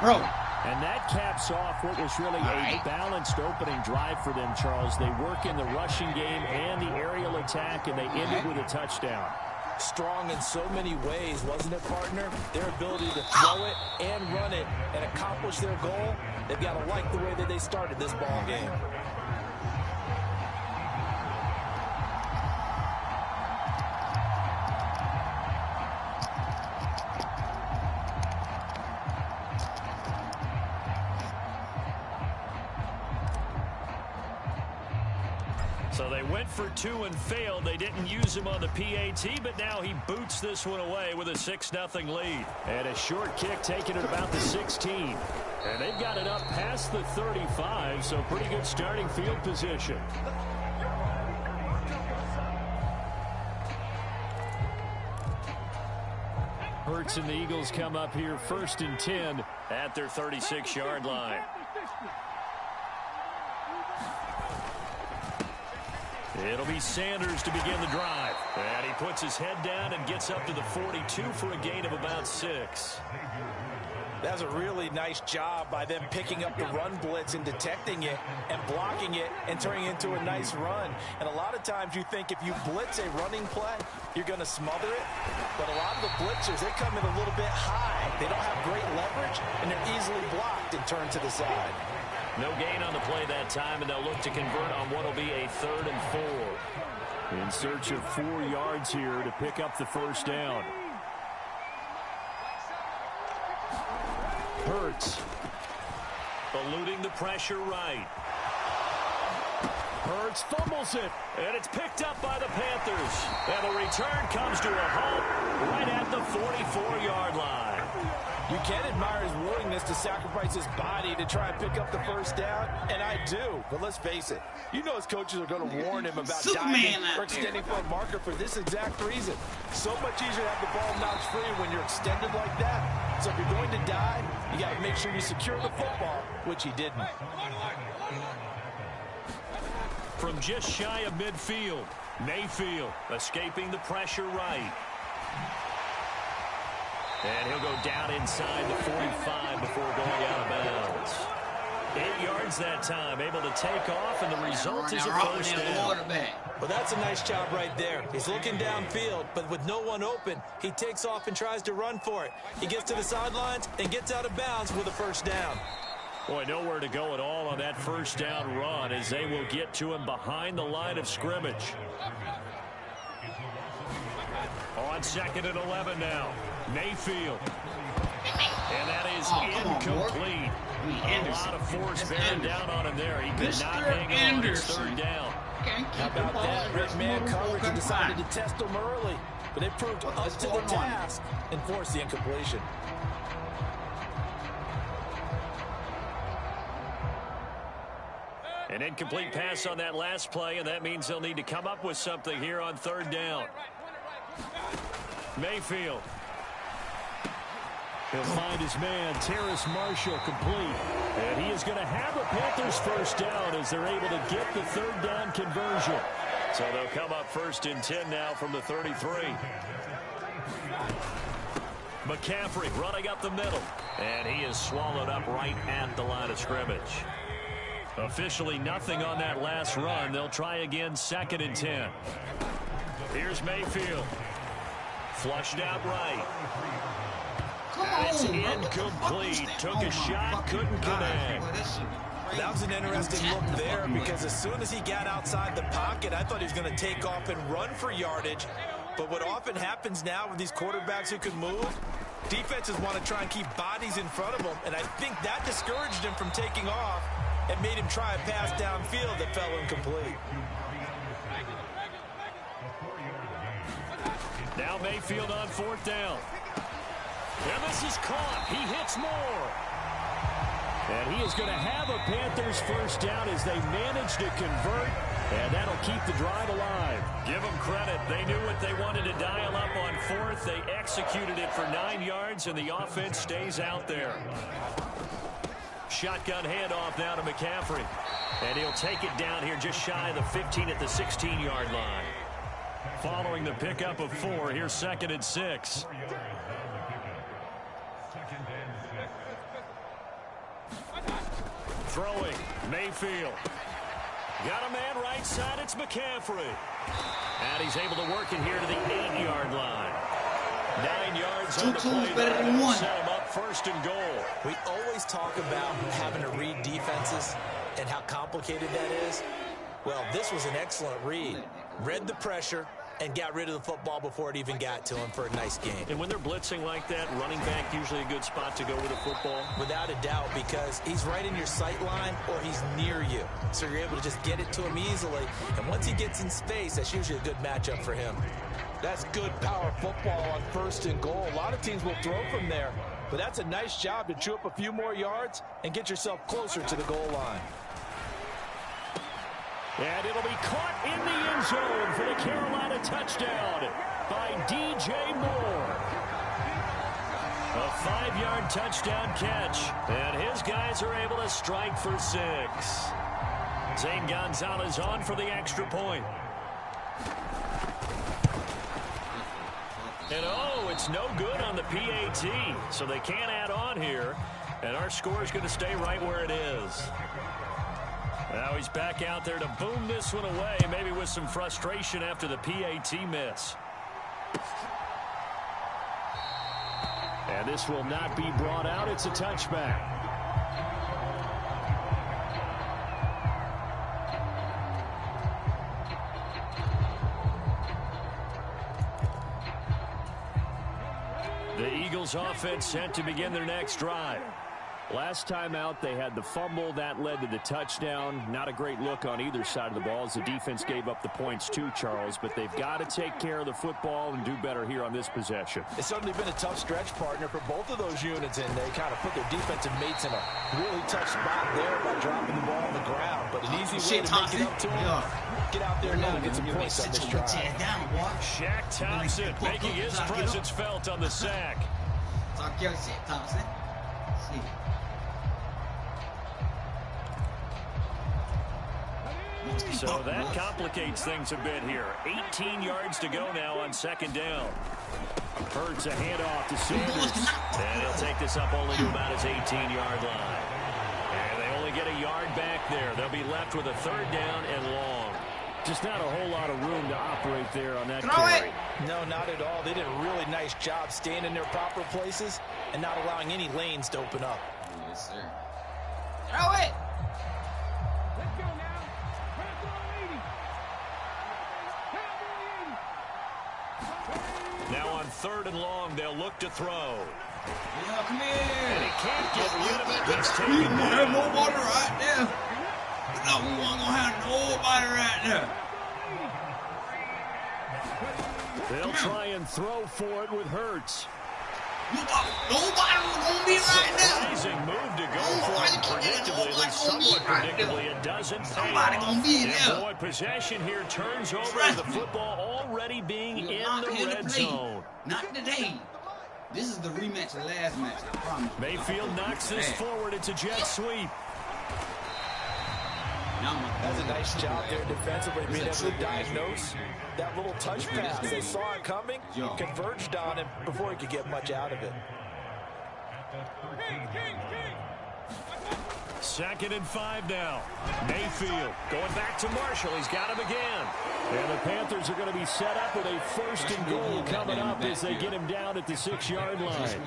Bro. And that caps off what was really a balanced opening drive for them, Charles. They work in the rushing game and the aerial attack, and they ended with a touchdown. Strong in so many ways, wasn't it, partner? Their ability to throw it and run it and accomplish their goal, they've got to like the way that they started this ball game. So they went for 2 and failed. They didn't use him on the PAT, but now he boots this one away with a 6-0 lead. And a short kick taken at about the 16. And they've got it up past the 35, so pretty good starting field position. Hurts and the Eagles come up here 1st and 10 at their 36-yard line. It'll be Sanders to begin the drive. And he puts his head down and gets up to the 42 for a gain of about 6. That's a really nice job by them picking up the run blitz and detecting it and blocking it and turning it into a nice run. And a lot of times you think if you blitz a running play, you're going to smother it. But a lot of the blitzers, they come in a little bit high. They don't have great leverage, and they're easily blocked and turned to the side. No gain on the play that time, and they'll look to convert on what will be a 3rd and 4. In search of 4 yards here to pick up the first down. Hurts. Eluding the pressure right. Hurts fumbles it, and it's picked up by the Panthers. And the return comes to a halt right at the 44-yard line. You can admire his willingness to sacrifice his body to try and pick up the first down, and I do. But let's face it, you know his coaches are going to warn him about diving or extending for a marker for this exact reason. So much easier to have the ball knocked free when you're extended like that. So if you're going to dive, you got to make sure you secure the football, which he didn't. From just shy of midfield, Mayfield escaping the pressure right. And he'll go down inside the 45 before going out of bounds. 8 yards that time, able to take off, and the result is a first down. Well, that's a nice job right there. He's looking downfield, but with no one open, he takes off and tries to run for it. He gets to the sidelines and gets out of bounds with a first down. Boy, nowhere to go at all on that first down run as they will get to him behind the line of scrimmage. On 2nd and 11 now. Mayfield. And that is incomplete. A lot of force bearing down on him there. He could not hang on. It's 3rd down. How about that? Red man coverage and decided to test him early. But they proved up to the task and forced the incompletion. An incomplete pass on that last play, and that means they'll need to come up with something here on 3rd down. Mayfield. He'll find his man, Terrace Marshall, complete. And he is going to have a Panthers first down as they're able to get the 3rd down conversion. So they'll come up 1st and 10 now from the 33. McCaffrey running up the middle. And he is swallowed up right at the line of scrimmage. Officially nothing on that last run. They'll try again 2nd and 10. Here's Mayfield. Flushed out right. It's incomplete. Took a shot, couldn't connect. That was an interesting look there because as soon as he got outside the pocket, I thought he was going to take off and run for yardage. But what often happens now with these quarterbacks who can move, defenses want to try and keep bodies in front of them. And I think that discouraged him from taking off and made him try a pass downfield that fell incomplete. Now Mayfield on 4th down. And this is caught. He hits more. And he is going to have a Panthers first down as they manage to convert. And that'll keep the drive alive. Give them credit. They knew what they wanted to dial up on 4th. They executed it for 9 yards, and the offense stays out there. Shotgun handoff now to McCaffrey. And he'll take it down here just shy of the 15 at the 16-yard line. Following the pickup of 4, here's 2nd and 6. Throwing, Mayfield. Got a man right side, it's McCaffrey. And he's able to work it here to the 8-yard line. 9 yards on the play. That'll set him up 1st and goal. We always talk about having to read defenses and how complicated that is. Well, this was an excellent read. Read the pressure and got rid of the football before it even got to him for a nice game. And when they're blitzing like that, running back usually a good spot to go with a football? Without a doubt, because he's right in your sight line or he's near you. So you're able to just get it to him easily. And once he gets in space, that's usually a good matchup for him. That's good power football on 1st and goal. A lot of teams will throw from there. But that's a nice job to chew up a few more yards and get yourself closer to the goal line. And it'll be caught in the end zone for the Carolina touchdown by DJ Moore. A 5-yard touchdown catch. And his guys are able to strike for 6. Zane Gonzalez on for the extra point. And oh, it's no good on the PAT. So they can't add on here. And our score is going to stay right where it is. Now he's back out there to boom this one away, maybe with some frustration after the PAT miss. And this will not be brought out. It's a touchback. The Eagles offense set to begin their next drive. Last time out, they had the fumble. That led to the touchdown. Not a great look on either side of the ball as the defense gave up the points too, Charles. But they've got to take care of the football and do better here on this possession. It's certainly been a tough stretch, partner, for both of those units, and they kind of put their defensive mates in a really tough spot there by dropping the ball on the ground. But an easy way to make it up to them. Get out there now and get some points on this drive. Shaq Thompson making his presence felt on the sack. So that complicates things a bit here. 18 yards to go now on 2nd down. Hurts a handoff to Sanders. And he'll take this up only to about his 18-yard line. And they only get a yard back there. They'll be left with a 3rd down and long. Just not a whole lot of room to operate there on that carry. No, not at all. They did a really nice job staying in their proper places and not allowing any lanes to open up. Yes, sir. 3rd and long. They'll look to throw. Yeah, come here. And he can't get rid of it. He's We taken won't have down. nobody right there. No, we won't gonna have nobody right there. They'll try and throw for it with Hurts. Nobody was gonna be right there. Surprising move to go for it predictably, at least somewhat predictably. It doesn't pay Somebody off. gonna be And there. boy, possession here turns over to the football already being in the red zone. Not today. This is the rematch of the last match, I promise. Mayfield knocks this forward. It's a jet sweep. That's a nice job there defensively, being able to diagnose that little touch pass. They saw it coming, converged on him before he could get much out of it. 2nd and 5 now. Mayfield going back to Marshall. He's got him again. And the Panthers are going to be set up with a 1st and goal coming up as they get him down at the 6-yard line.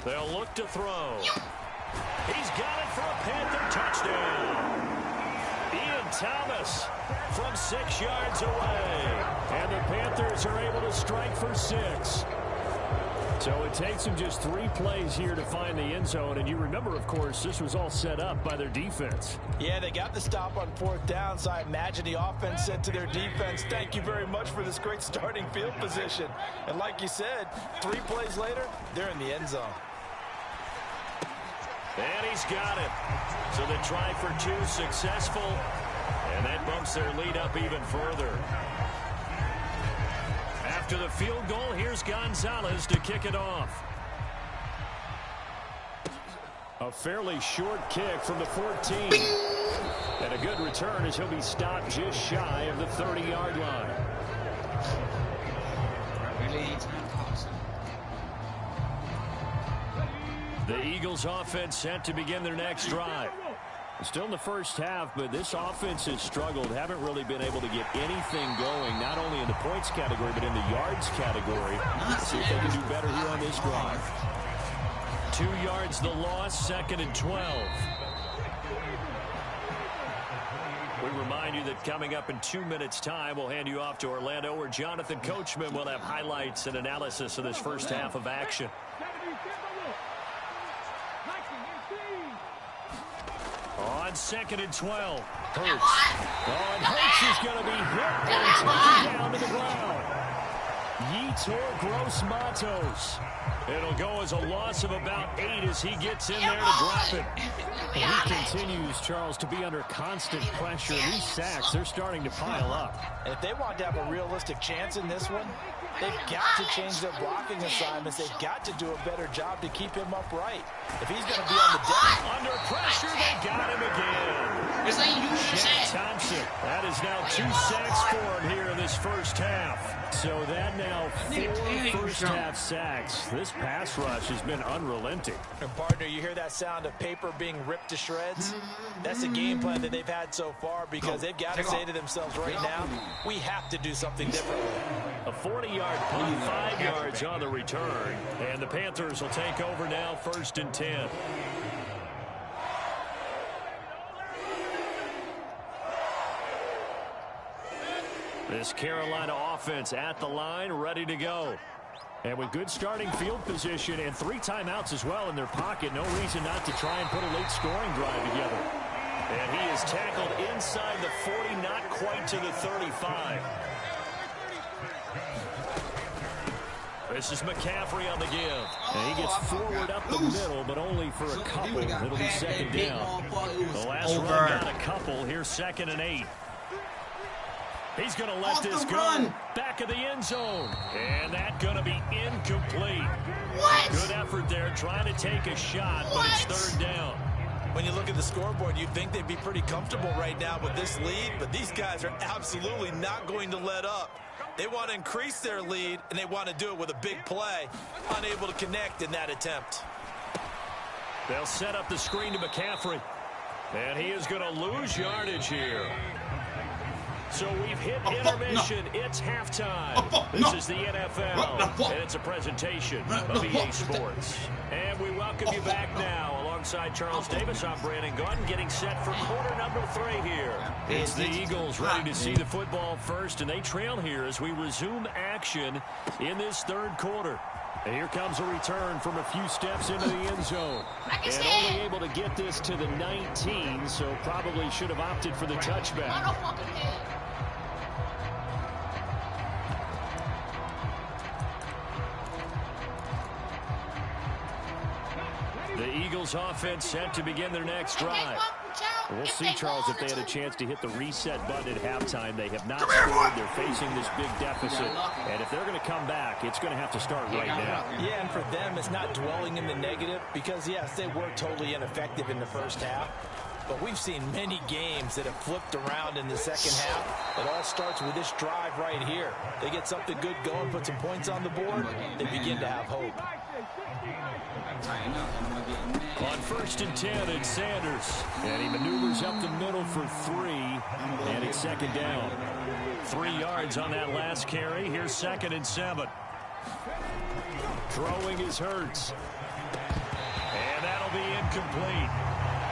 They'll look to throw. He's got it for a Panther touchdown. Ian Thomas from 6 yards away. And the Panthers are able to strike for 6. So it takes them just 3 plays here to find the end zone. And you remember, of course, this was all set up by their defense. Yeah, they got the stop on 4th down, so I imagine the offense said to their defense, thank you very much for this great starting field position. And like you said, 3 plays later, they're in the end zone. And he's got it. So the try for 2 successful. And that bumps their lead up even further. After the field goal, here's Gonzalez to kick it off. A fairly short kick from the 14. And a good return as he'll be stopped just shy of the 30-yard line. The Eagles offense set to begin their next drive. Still in the first half, but this offense has struggled. Haven't really been able to get anything going, not only in the points category, but in the yards category. Let's see if they can do better here on this drive. 2 yards the loss, 2nd and 12. We remind you that coming up in 2 minutes' time, we'll hand you off to Orlando, where Jonathan Coachman will have highlights and analysis of this first half of action. On 2nd and 12, Hurts. Oh, and Hurts is going to be hit and taken down to the ground. Yetur Gross-Matos. It'll go as a loss of about 8 as he gets in there to drop it. And he continues, Charles, to be under constant pressure. And these sacks, they're starting to pile up. And if they want to have a realistic chance in this one, they've got to change their blocking assignments. They've got to do a better job to keep him upright. If he's going to be on the deck. Under pressure, they got him again. Shaq Thompson. That is now 2 sacks for him here in this first half. So that now 4 first-half sacks. This pass rush has been unrelenting. And partner, you hear that sound of paper being ripped to shreds? That's the game plan that they've had so far, because they've got to say to themselves right now, we have to do something differently. A 40-yard punt, 5 yards on the return. And the Panthers will take over now, 1st and 10. This Carolina offense at the line, ready to go. And with good starting field position and 3 timeouts as well in their pocket, no reason not to try and put a late scoring drive together. And he is tackled inside the 40, not quite to the 35. This is McCaffrey on the give. And he gets forward up the middle, but only for a couple. It'll be 2nd down. The last run got a couple. Here's 2nd and 8. He's going to let this go. Back of the end zone. And that's going to be incomplete. Good effort there, trying to take a shot, but it's 3rd down. When you look at the scoreboard, you'd think they'd be pretty comfortable right now with this lead, but these guys are absolutely not going to let up. They want to increase their lead, and they want to do it with a big play. Unable to connect in that attempt. They'll set up the screen to McCaffrey. And he is going to lose yardage here. So we've hit intermission. It's halftime. This is the NFL, and it's a presentation of EA Sports. And we welcome you back now. Alongside Charles Davis, I'm Brandon Gaudin, getting set for quarter number 3 here. It's the Eagles ready to see the football first, and they trail here as we resume action in this third quarter. And here comes a return from a few steps into the end zone. And only able to get this to the 19, so probably should have opted for the touchback. The Eagles offense set to begin their next drive. We'll see, Charles, if they had a chance to hit the reset button at halftime. They have not scored. They're facing this big deficit. And if they're going to come back, it's going to have to start right now. Yeah, and for them, it's not dwelling in the negative because, yes, they were totally ineffective in the first half. But we've seen many games that have flipped around in the second half. It all starts with this drive right here. They get something good going, put some points on the board, they begin to have hope. On 1st and 10, it's Sanders. And he maneuvers up the middle for 3. And it's second down. 3 yards on that last carry. Here's 2nd and 7. Throwing is Hurts. And that'll be incomplete.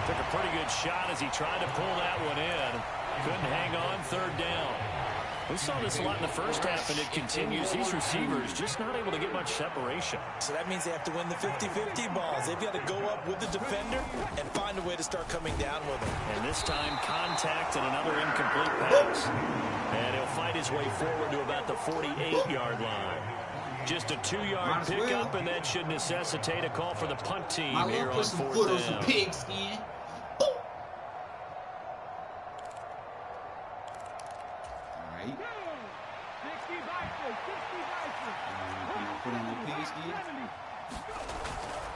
Took a pretty good shot as he tried to pull that one in. Couldn't hang on, 3rd down. We saw this a lot in the first half, and it continues. These receivers just not able to get much separation. So that means they have to win the 50-50 balls. They've got to go up with the defender and find a way to start coming down with him. And this time, contact and another incomplete pass. And he'll fight his way forward to about the 48-yard line. Just a 2-yard pickup, and that should necessitate a call for the punt team here on 4th down. Pigskin.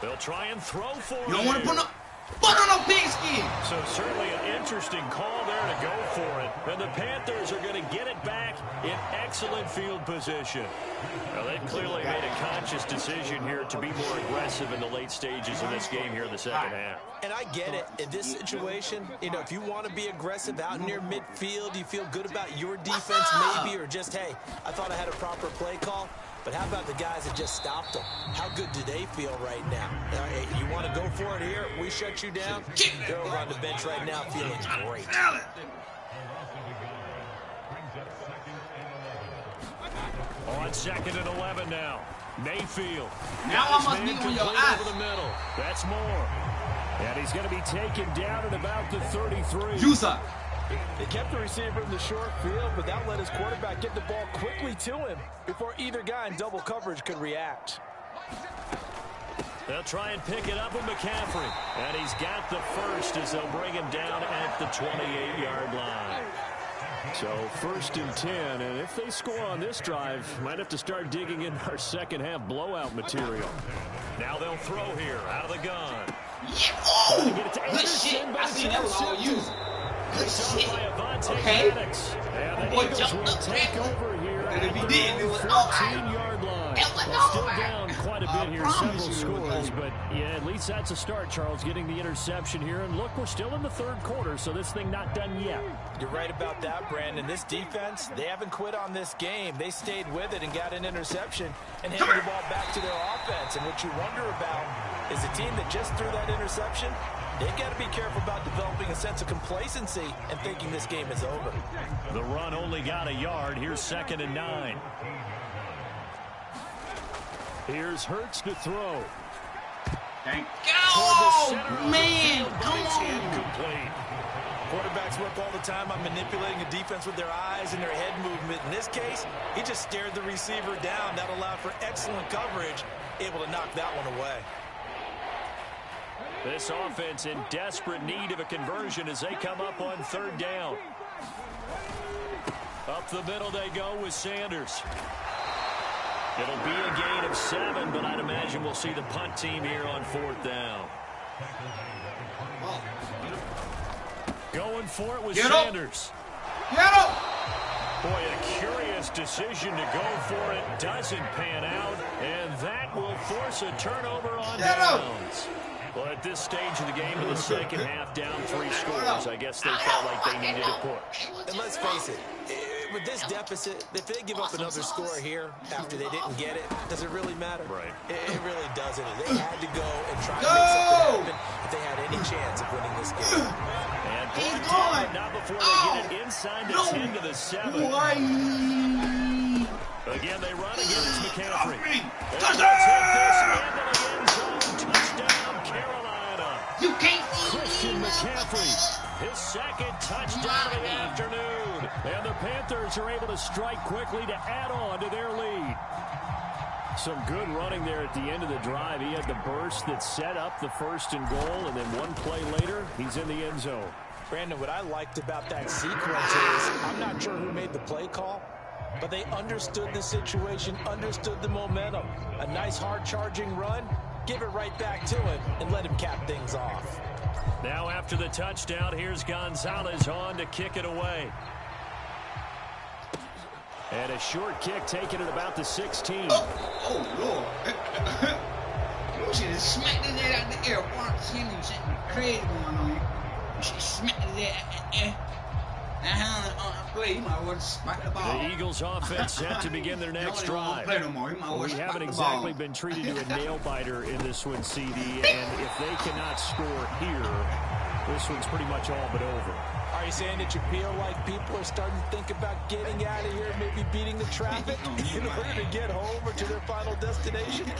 They'll try and throw for it. You don't want to put no butt on no pigskin. So certainly an interesting call there to go for it. And the Panthers are going to get it back in excellent field position. Well, they've clearly made a conscious decision here to be more aggressive in the late stages of this game here in the second half. And I get it. In this situation, you know, if you want to be aggressive out near midfield, you feel good about your defense maybe, or just, hey, I thought I had a proper play call. But how about the guys that just stopped them? How good do they feel right now? Hey, you want to go for it here? We shut you down? They're over on the bench right now feeling great. On 2nd and 11 now. Mayfield. Now I must be on your eyes. Over the middle. That's more. And he's going to be taken down at about the 33. Juicer. They kept the receiver in the short field, but that let his quarterback get the ball quickly to him before either guy in double coverage could react. They'll try and pick it up with McCaffrey. And he's got the first as they'll bring him down at the 28-yard line. So 1st and 10, and if they score on this drive, might have to start digging in our second half blowout material. Now they'll throw here out of the gun. Yeah. Oh, good shit. I seen that was all you. Good shit. Okay. And the boy Eagles jumped will up, take over here and if he at did, the it was all right. 14-yard line. It was Still all right. down quite a bit here, several scores, but yeah, at least that's a start, Charles, getting the interception here. And look, we're still in the third quarter, so this thing not done yet. You're right about that, Brandon. This defense, they haven't quit on this game. They stayed with it and got an interception and handed the ball back to their offense. And what you wonder about is a team that just threw that interception, they've got to be careful about developing a sense of complacency and thinking this game is over. The run only got a yard. Here's 2nd and 9. Here's Hurts to throw. Thank God, man, come on. Incomplete. Quarterbacks work all the time on manipulating a defense with their eyes and their head movement. In this case, he just stared the receiver down. That allowed for excellent coverage, able to knock that one away. This offense in desperate need of a conversion as they come up on 3rd down. Up the middle they go with Sanders. It'll be a gain of 7, but I'd imagine we'll see the punt team here on 4th down. Going for it with Sanders. Get up! Boy, a curious decision to go for it. Doesn't pan out, and that will force a turnover on downs. Well, at this stage of the game in the second half, down 3 scores, I guess they felt like they needed a push. And let's face it, with this deficit, if they give up another score here after they didn't get it, does it really matter? Right. It really doesn't. They had to go and try to make something happen if they had any chance of winning this game. And but not before they get it inside the 10 to the 7. Again, they run. Again, it's McCaffrey. Touchdown, Carolina. You can't Christian McCaffrey, his second touchdown of the afternoon. And the Panthers are able to strike quickly to add on to their lead. Some good running there at the end of the drive. He had the burst that set up the 1st and goal, and then one play later, he's in the end zone. Brandon, what I liked about that sequence is I'm not sure who made the play call, but they understood the situation, understood the momentum. A nice hard-charging run, give it right back to him, and let him cap things off. Now after the touchdown, here's Gonzalez on to kick it away. And a short kick taken at about the 16. Oh Lord. You should have smacked his head out the air. Something crazy going on here. You should have smacked his head out the air. The Eagles offense set to begin their next drive. We haven't exactly been treated to a nail-biter in this one, CD, and if they cannot score here, this one's pretty much all but over. Are you saying that you feel like people are starting to think about getting out of here, maybe beating the traffic in order to get home or to their final destination?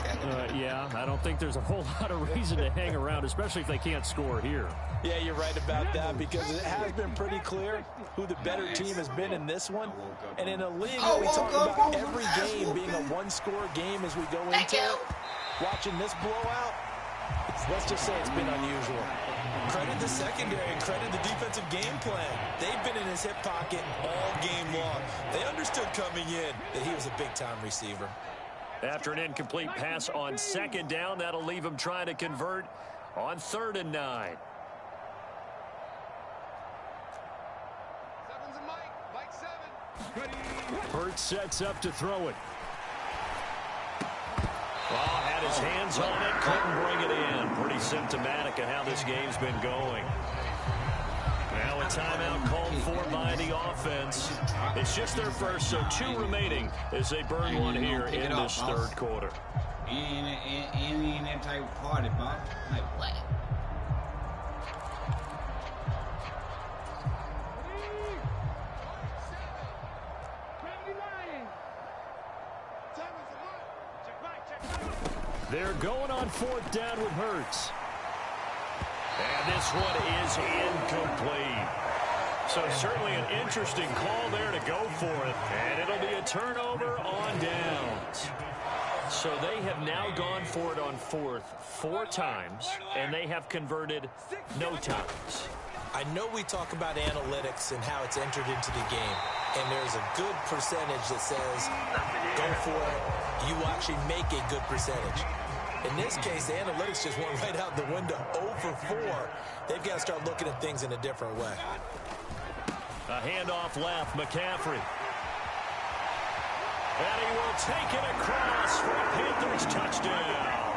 Yeah, I don't think there's a whole lot of reason to hang around, especially if they can't score here. Yeah, you're right about that, because it has been pretty clear who the better team has been in this one. And in a league where we talk about every game being a one-score game as we go into it, watching this blowout, let's just say it's been unusual. Credit the secondary and credit the defensive game plan. They've been in his hip pocket all game long. They understood coming in that he was a big-time receiver. After an incomplete pass on 2nd down, that'll leave him trying to convert on 3rd and 9. Hurts sets up to throw it. Well, had his hands on it, couldn't bring it in. Pretty symptomatic of how this game's been going. Now a timeout called for by the offense. It's just their first, so 2 remaining as they burn one here in this 3rd quarter. Ain't that type of party, Bob. Like what? They're going on 4th down with Hurts. And this one is incomplete. So certainly an interesting call there to go for it. And it'll be a turnover on downs. So they have now gone for it on 4th 4 times, and they have converted no times. I know we talk about analytics and how it's entered into the game, and there's a good percentage that says go for it, you actually make a good percentage. In this case, the analytics just went right out the window. 0 for 4. They've got to start looking at things in a different way. A handoff left, McCaffrey. And he will take it across for a Panthers touchdown.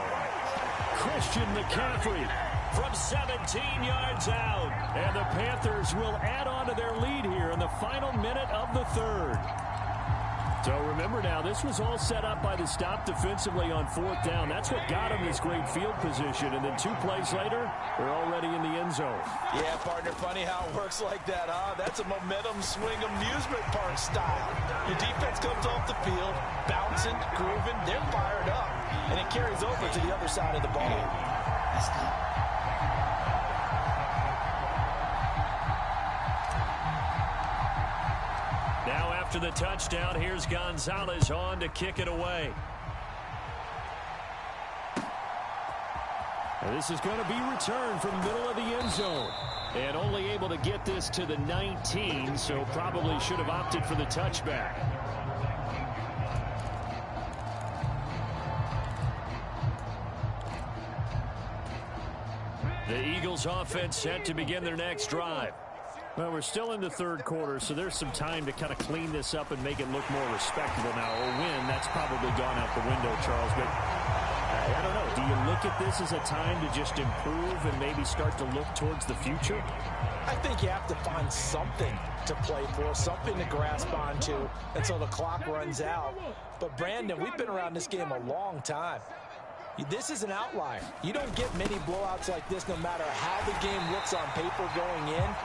Christian McCaffrey from 17 yards out. And the Panthers will add on to their lead here in the final minute of the 3rd. So remember now, this was all set up by the stop defensively on 4th down. That's what got them this great field position. And then 2 plays later, they're already in the end zone. Yeah, partner, funny how it works like that, huh? That's a momentum swing amusement park style. Your defense comes off the field, bouncing, grooving, they're fired up. And it carries over to the other side of the ball. Let's go. Now after the touchdown, here's Gonzalez on to kick it away. And this is going to be returned from the middle of the end zone. And only able to get this to the 19, so probably should have opted for the touchback. The Eagles offense set to begin their next drive. Well, we're still in the 3rd quarter, so there's some time to kind of clean this up and make it look more respectable now. A win, that's probably gone out the window, Charles. But I don't know. Do you look at this as a time to just improve and maybe start to look towards the future? I think you have to find something to play for, something to grasp onto until the clock runs out. But, Brandon, we've been around this game a long time. This is an outlier. You don't get many blowouts like this no matter how the game looks on paper going in.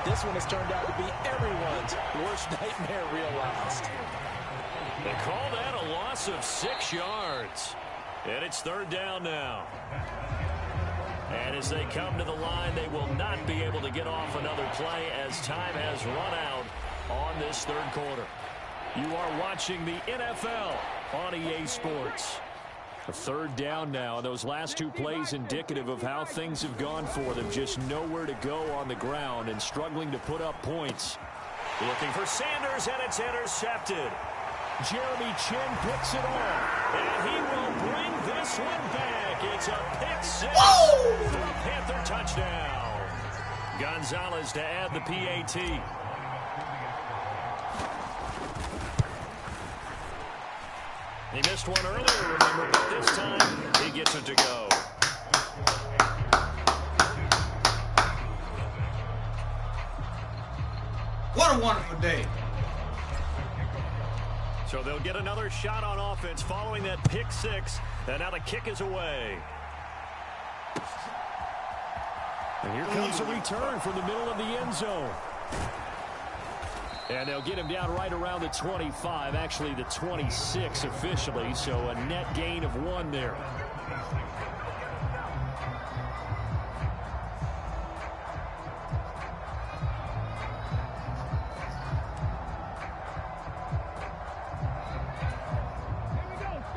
This one has turned out to be everyone's worst nightmare realized. They call that a loss of 6 yards. And it's third down now. And as they come to the line, they will not be able to get off another play as time has run out on this third quarter. You are watching the NFL on EA Sports. A third down now. Those last 2 plays indicative of how things have gone for them. Just nowhere to go on the ground and struggling to put up points. Looking for Sanders, and it's intercepted. Jeremy Chin picks it off, and he will bring this one back. It's a pick 6 for a Panther touchdown. Gonzalez to add the PAT. He missed one earlier, remember, but this time he gets it to go. What a wonderful day. So they'll get another shot on offense following that pick 6, and now the kick is away. And here comes a return from the middle of the end zone. And they'll get him down right around the 25, actually the 26 officially, so a net gain of 1 there.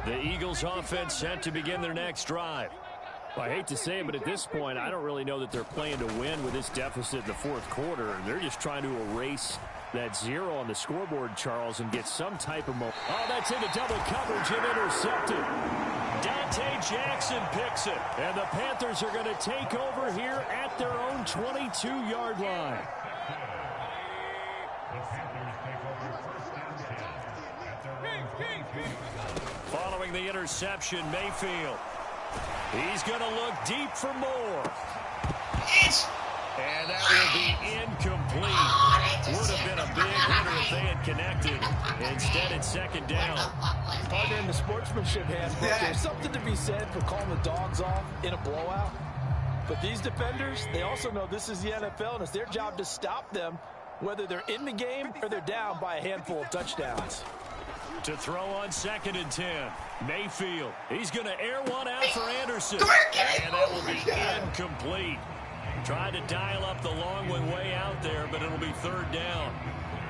The Eagles offense set to begin their next drive. Well, I hate to say it, but at this point, I don't really know that they're playing to win with this deficit in the fourth quarter. They're just trying to erase that 0 on the scoreboard, Charles, and get some type of moment. Oh, that's into double coverage and intercepted. Dante Jackson picks it, and the Panthers are going to take over here at their own 22-yard line. Following the interception, Mayfield. He's going to look deep for more. And that will be incomplete. Would have been a big hitter if they had connected. Instead, it's second down. Partner, in the sportsmanship handbook, there's something to be said for calling the dogs off in a blowout. But these defenders, they also know this is the NFL, and it's their job to stop them, whether they're in the game or they're down by a handful of touchdowns. To throw on 2nd and 10. Mayfield. He's going to air one out for Anderson. And that will be incomplete. Trying to dial up the long one way out there, but it'll be third down.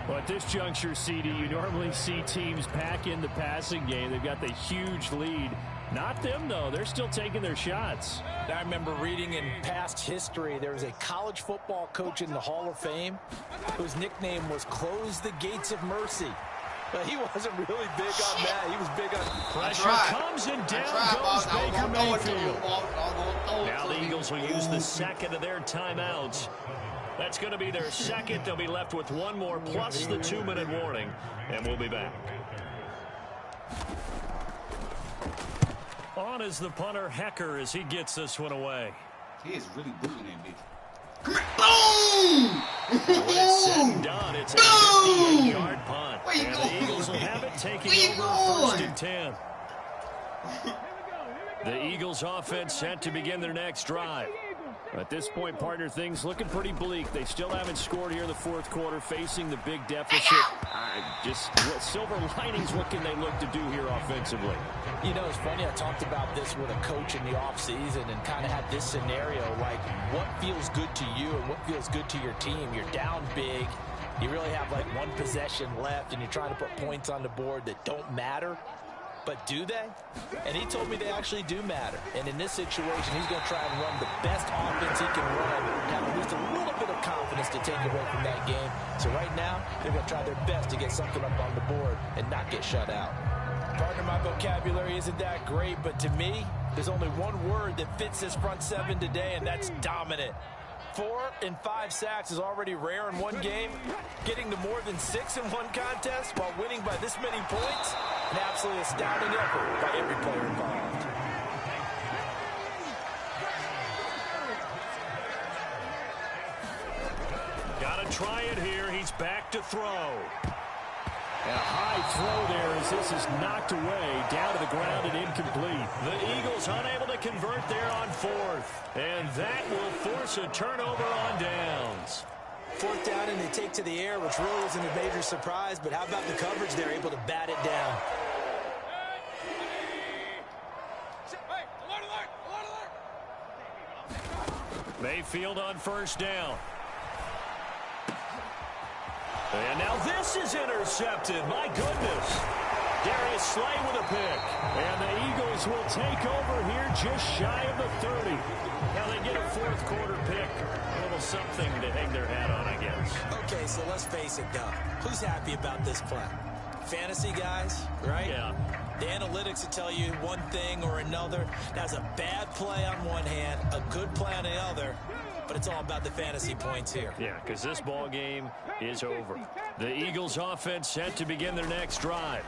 Well, at this juncture, CD, you normally see teams pack in the passing game. They've got the huge lead. Not them, though. They're still taking their shots. I remember reading in past history, there was a college football coach in the Hall of Fame whose nickname was Close the Gates of Mercy. But he wasn't really big on that. He was big on pressure. Comes and down goes Baker Mayfield. Now the Eagles will use the second of their timeouts. That's going to be their second. They'll be left with 1 more plus the 2-minute warning. And we'll be back. On is the punter, Hecker, as he gets this one away. He is really booting that bitch. Come here. Boom! When it's said and done, it's a 58-yard punt. And the Eagles will have it taking over 1st and 10. The Eagles offense set to begin their next drive. At this point, partner, things looking pretty bleak. They still haven't scored here in the fourth quarter, facing the big deficit. Just silver linings, what can they look to do here offensively? You know, it's funny, I talked about this with a coach in the offseason and kind of had this scenario, like what feels good to you and what feels good to your team. You're down big. You really have like 1 possession left, and you're trying to put points on the board that don't matter. But do they? And he told me they actually do matter. And in this situation, he's going to try and run the best offense he can run, have at least a little bit of confidence to take away from that game. So right now, they're going to try their best to get something up on the board and not get shut out. Partner, my vocabulary isn't that great, but to me, there's only one word that fits this front 7 today, and that's dominant. 4 and 5 sacks is already rare in one game. Getting to more than 6 in one contest while winning by this many points, an absolutely astounding effort by every player involved. got to try it here. He's back to throw. And a high throw there as this is knocked away, down to the ground and incomplete. The Eagles unable to convert there on 4th. And that will force a turnover on downs. 4th down and they take to the air, which really isn't a major surprise, but how about the coverage? They're able to bat it down. Mayfield on 1st down. And now this is intercepted. My goodness. Darius Slay with a pick. And the Eagles will take over here just shy of the 30. Now they get a 4th quarter pick. A little something to hang their hat on, I guess. Okay, so let's face it, Doug. Who's happy about this play? Fantasy guys, right? Yeah. The analytics will tell you one thing or another. That's a bad play on one hand, a good play on the other. But it's all about the fantasy points here. Yeah, because this ball game is over. The Eagles offense set to begin their next drive.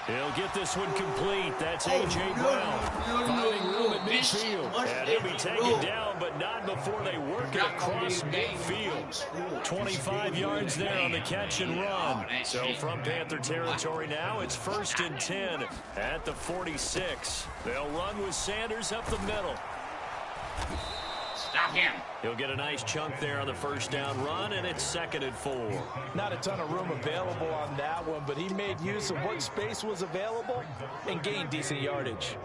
He'll get this one complete. That's A.J. Brown finding room at midfield. And he'll be taken down, but not before they work it across midfield. 25 yards there on the catch and run. So from Panther territory now, it's 1st and 10 at the 46. They'll run with Sanders up the middle. Stop him. He'll get a nice chunk there on the 1st down run, and it's 2nd and 4. Not a ton of room available on that one, but he made use of what space was available and gained decent yardage.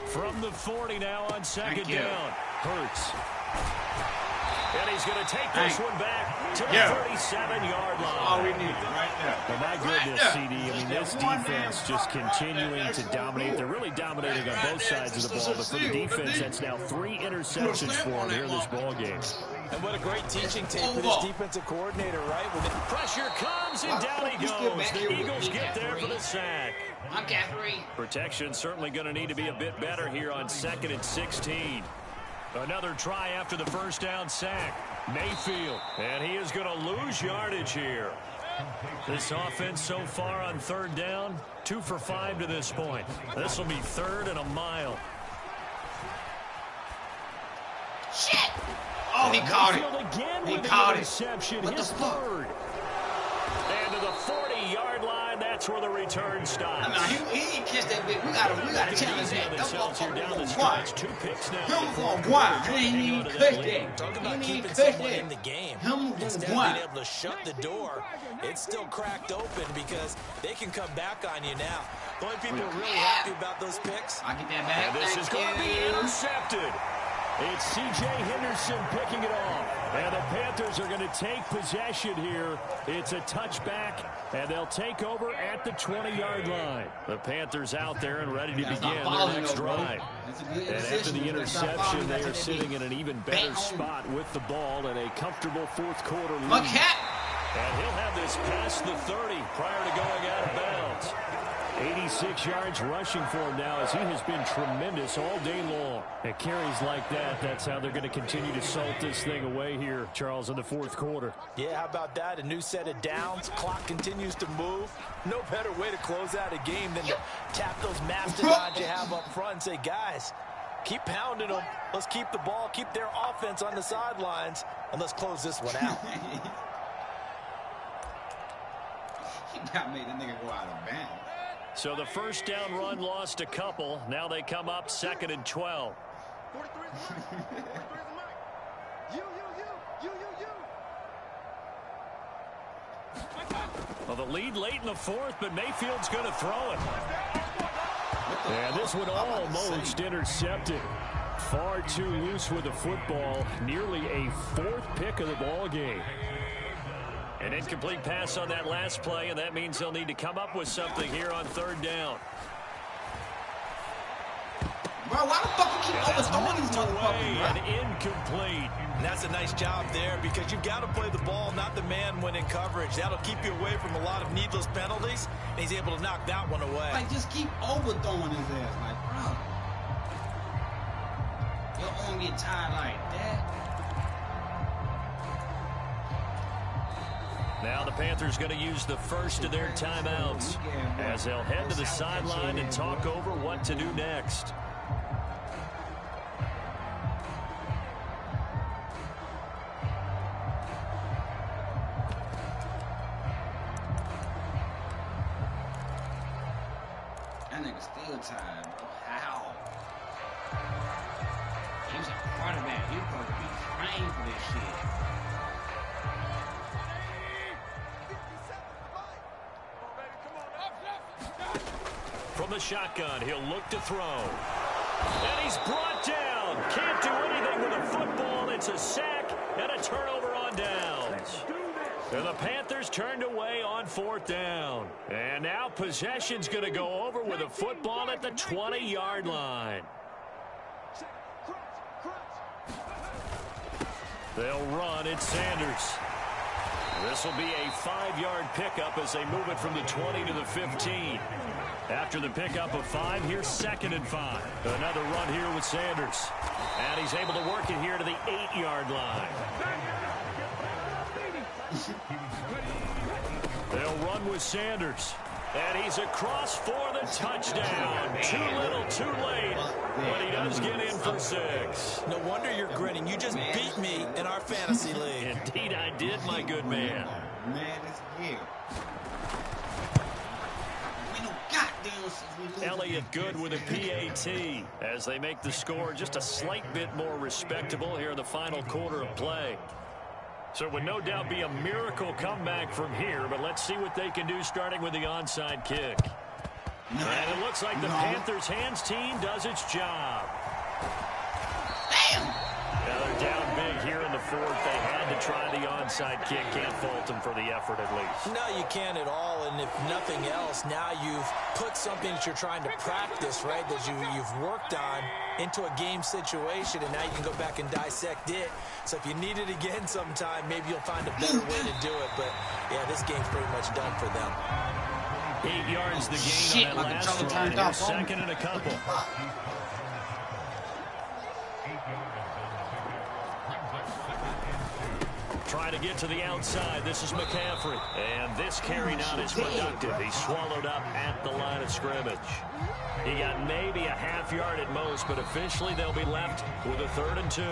From the 40 now on 2nd down. Hurts. And he's going to take this one back to the 37-yard line. All we need right there. Well, my goodness, CD. I mean, this defense just continuing to dominate. They're really dominating on both sides of the ball. But for the defense, that's now 3 interceptions for them here in this ball game. And what a great teaching tape for this defensive coordinator, right? When the pressure comes, and down he goes. The Eagles get there for the sack. Protection certainly going to need to be a bit better here on 2nd and 16. Another try after the 1st down sack. Mayfield, and he is going to lose yardage here. This offense so far on 3rd down, 2 for 5 to this point. This will be 3rd and a mile. Shit! Oh, he caught it. Again He with caught the it. interception. What the His fuck? 3rd. And to the 40-yard line, that's where the return stops. Nah, he kissed that big. We gotta challenge that. That motherfucker down the gonna stretch. 2 picks now. Him gonna why? He ain't even cut that. Talk about He ain't keeping cut someone that. in the game. Him Instead gonna of being able to shut the door, it's still cracked open because they can come back on you now. The only people really happy about those picks. I get that back. And this is going to be intercepted. It's C.J. Henderson picking it off. And the Panthers are going to take possession here. It's a touchback, and they'll take over at the 20-yard line. The Panthers out there and ready to begin their next drive. And after the interception, they are sitting in an even better spot with the ball and a comfortable 4th quarter lead. And he'll have this past the 30 prior to going out of bounds. 86 yards rushing for him now as he has been tremendous all day long. At carries like that, that's how they're going to continue to salt this thing away here, Charles, in the 4th quarter. Yeah, how about that? A new set of downs. Clock continues to move. No better way to close out a game than to tap those mastodons you have up front and say, guys, keep pounding them. Let's keep the ball, keep their offense on the sidelines, and let's close this one out. He got made the nigga go out of bounds. So the 1st down run lost a couple. Now they come up 2nd and 12. Well, the lead late in the 4th, but Mayfield's going to throw it. And this one almost intercepted. Far too loose with the football. Nearly a 4th pick of the ball game. An incomplete pass on that last play, and that means they'll need to come up with something here on 3rd down. Bro, why the fuck you keep overthrowing these motherfuckers, bro? And incomplete. And that's a nice job there because you've got to play the ball, not the man when in coverage. That'll keep you away from a lot of needless penalties, and he's able to knock that one away. Like, just keep overthrowing his ass. Like, bro. Your arm get tired like that. Now the Panthers going to use the first of their timeouts as they'll head to the sideline and talk over what to do next. That nigga still tired, bro. How? He's a quarterback. He's supposed to be trained for this shit. From the shotgun, he'll look to throw. And he's brought down. Can't do anything with a football. It's a sack and a turnover on downs. And the Panthers turned away on 4th down. And now possession's going to go over with a football at the 20-yard line. They'll run. It's Sanders. This will be a 5-yard pickup as they move it from the 20 to the 15. After the pickup of 5, here's 2nd and 5. Another run here with Sanders. And he's able to work it here to the 8-yard line. They'll run with Sanders. And he's across for the touchdown. Too little, too late. But he does get in for 6. No wonder you're grinning. You just beat me in our fantasy league. Indeed I did, my good man. Man is here. Elliott Good with a PAT as they make the score just a slight bit more respectable here in the final quarter of play. So it would no doubt be a miracle comeback from here, but let's see what they can do starting with the onside kick. And it looks like the Panthers hands team does its job. Now they're down big here in the 4th. They had to try the onside kick. Can't fault them for the effort at least. No, you can't at all. And if nothing else, now you've put something that you're trying to practice, right, that you've worked on into a game situation, and now you can go back and dissect it. So if you need it again sometime, maybe you'll find a better way to do it. But, yeah, this game's pretty much done for them. 8 yards the gain on that last run. Here's 2nd and a couple. Try to get to the outside. This is McCaffrey. And this carry not as productive. He's swallowed up at the line of scrimmage. He got maybe a half-yard at most, but officially they'll be left with a 3rd and 2.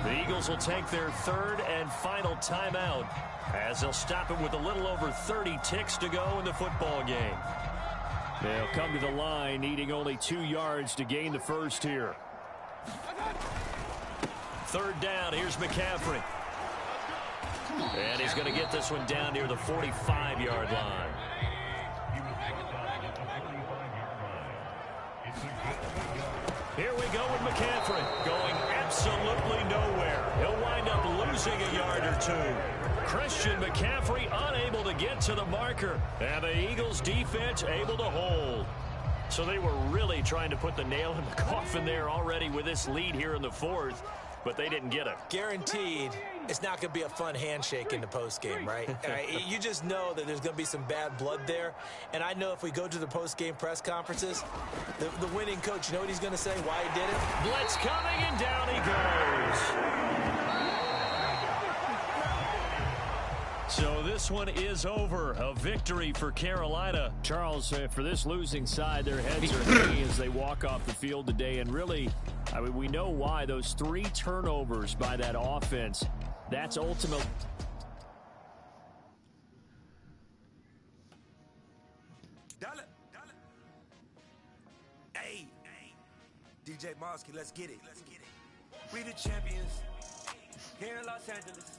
The Eagles will take their 3rd and final timeout as they'll stop it with a little over 30 ticks to go in the football game. They'll come to the line needing only 2 yards to gain the first here. 3rd down. Here's McCaffrey. And he's going to get this one down near the 45-yard line. Here we go with McCaffrey, going absolutely nowhere. He'll wind up losing a yard or 2. Christian McCaffrey unable to get to the marker. And the Eagles defense able to hold. So they were really trying to put the nail in the coffin there already with this lead here in the 4th. But they didn't get it. Guaranteed, it's not going to be a fun handshake in the postgame, right? You just know that there's going to be some bad blood there. And I know if we go to the postgame press conferences, the winning coach, you know what he's going to say, why he did it? Blitz coming, and down he goes. So this one is over. A victory for Carolina. Charles, for this losing side, their heads are hanging as they walk off the field today. And really, I mean, we know why. Those 3 turnovers by that offense, that's ultimate. Hey, DJ Mosky, let's get it. We the champions here in Los Angeles.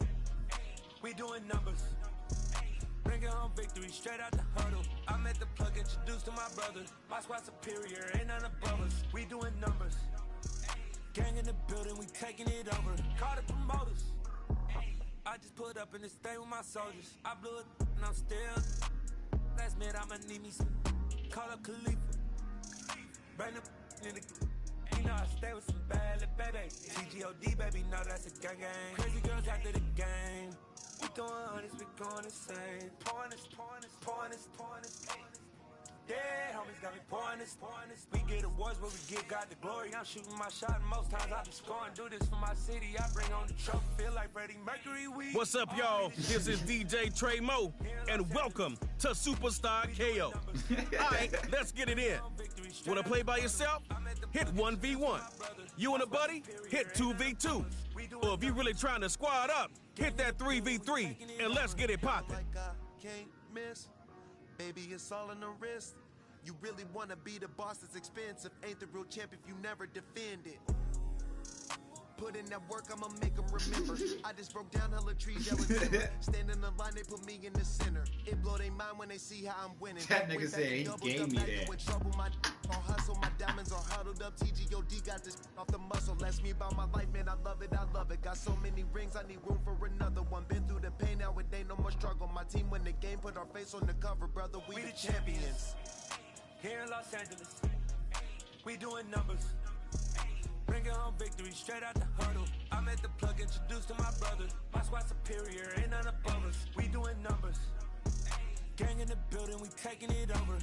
We doing numbers. Bringing home victory straight out the huddle. I met the plug, introduced to my brother. My squad superior, ain't none above us. We doing numbers. Gang in the building, we taking it over. Call the promoters. I just put up in this thing with my soldiers. I blew it and I'm still. Last minute I'ma need me some. Call up Khalifa. Bring the in the. You know I stay with some bad little baby. CGOD baby, know that's a gang gang. Crazy girls after the game. We doing honest, we going insane. Pouring this. Yeah, homies got me pouring this. We get awards where we give God the glory. I'm shooting my shot and most times I be scoring. Do this for my city, I bring on the trophy. Feel like Freddie Mercury. What's up, y'all? This is DJ Trey Mo, and welcome to Superstar KO. All right, let's get it in. Want to play by yourself? Hit 1v1. You and a buddy? Hit 2v2. Or if you're really trying to squad up, hit that 3v3, and let's get it poppin'. Can't miss. Baby, it's all in the wrist. You really wanna be the boss that's expensive. Ain't the real champ if you never defend it. Put in that work, I'ma make them remember. I just broke down hella trees, yellow timber. Stand in the line, they put me in the center. It blow their mind when they see how I'm winning. That nigga said he gave me that. When trouble, my hustle, my diamonds are huddled up. TGOD got this off the muscle. Ask me about my life, man, I love it, I love it. Got so many rings, I need room for another one. Been through the pain, now it ain't no more struggle. My team win the game, put our face on the cover, brother. We the champions. Here in Los Angeles, we doing numbers. Bringing home victory straight out the huddle. I'm at the plug, introduced to my brother. My squad superior, ain't none above us. We doing numbers. Gang in the building, we taking it over.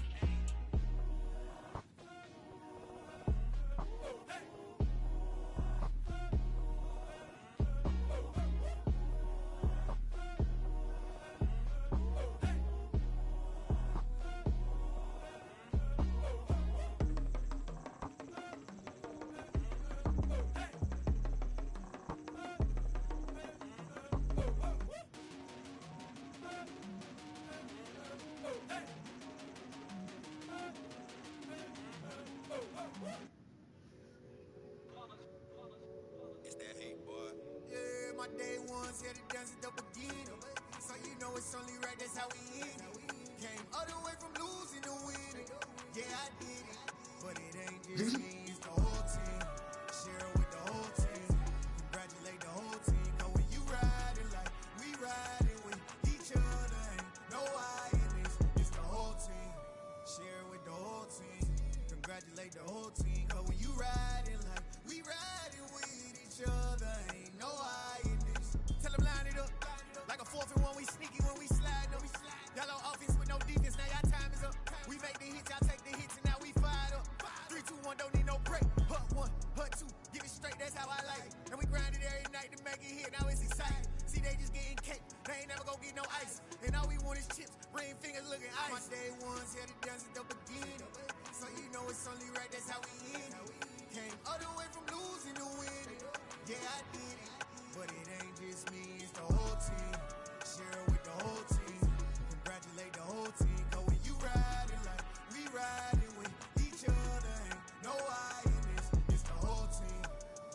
My day ones here to dance at the beginning. So you know it's only right, that's how we end it. Came all the way from losing to winning. Yeah, I did it. But it ain't just me, it's the whole team. Share it with the whole team. Congratulate the whole team. Cause when you riding like we riding with each other, ain't no I in this. It's the whole team. Share it with the whole team. Congratulate the whole team. Cause when you riding like we riding with each other, ain't no I in this. Tell them line it up. Like a 4th and 1, we sneaky when we slide. No, we slide. Y'all on offense with no defense, now y'all time is up. We make the hits, y'all take the hits, and now we fired up. 3, 2, 1, don't need no break. Hut 1, hut 2, give it straight, that's how I like it. And we grind it every night to make it hit, now it's exciting. See, they just getting cake, they ain't never gonna get no ice. And all we want is chips, ring fingers looking ice. My day ones here to dance at the beginning. So you know it's only right, that's how we end it. Came all the way from losing to winning. Yeah, I did it. But it ain't just me, it's the whole team. Share it with the whole team. Congratulate the whole team. Cause when you riding like we riding with each other, ain't no I in this. It's the whole team.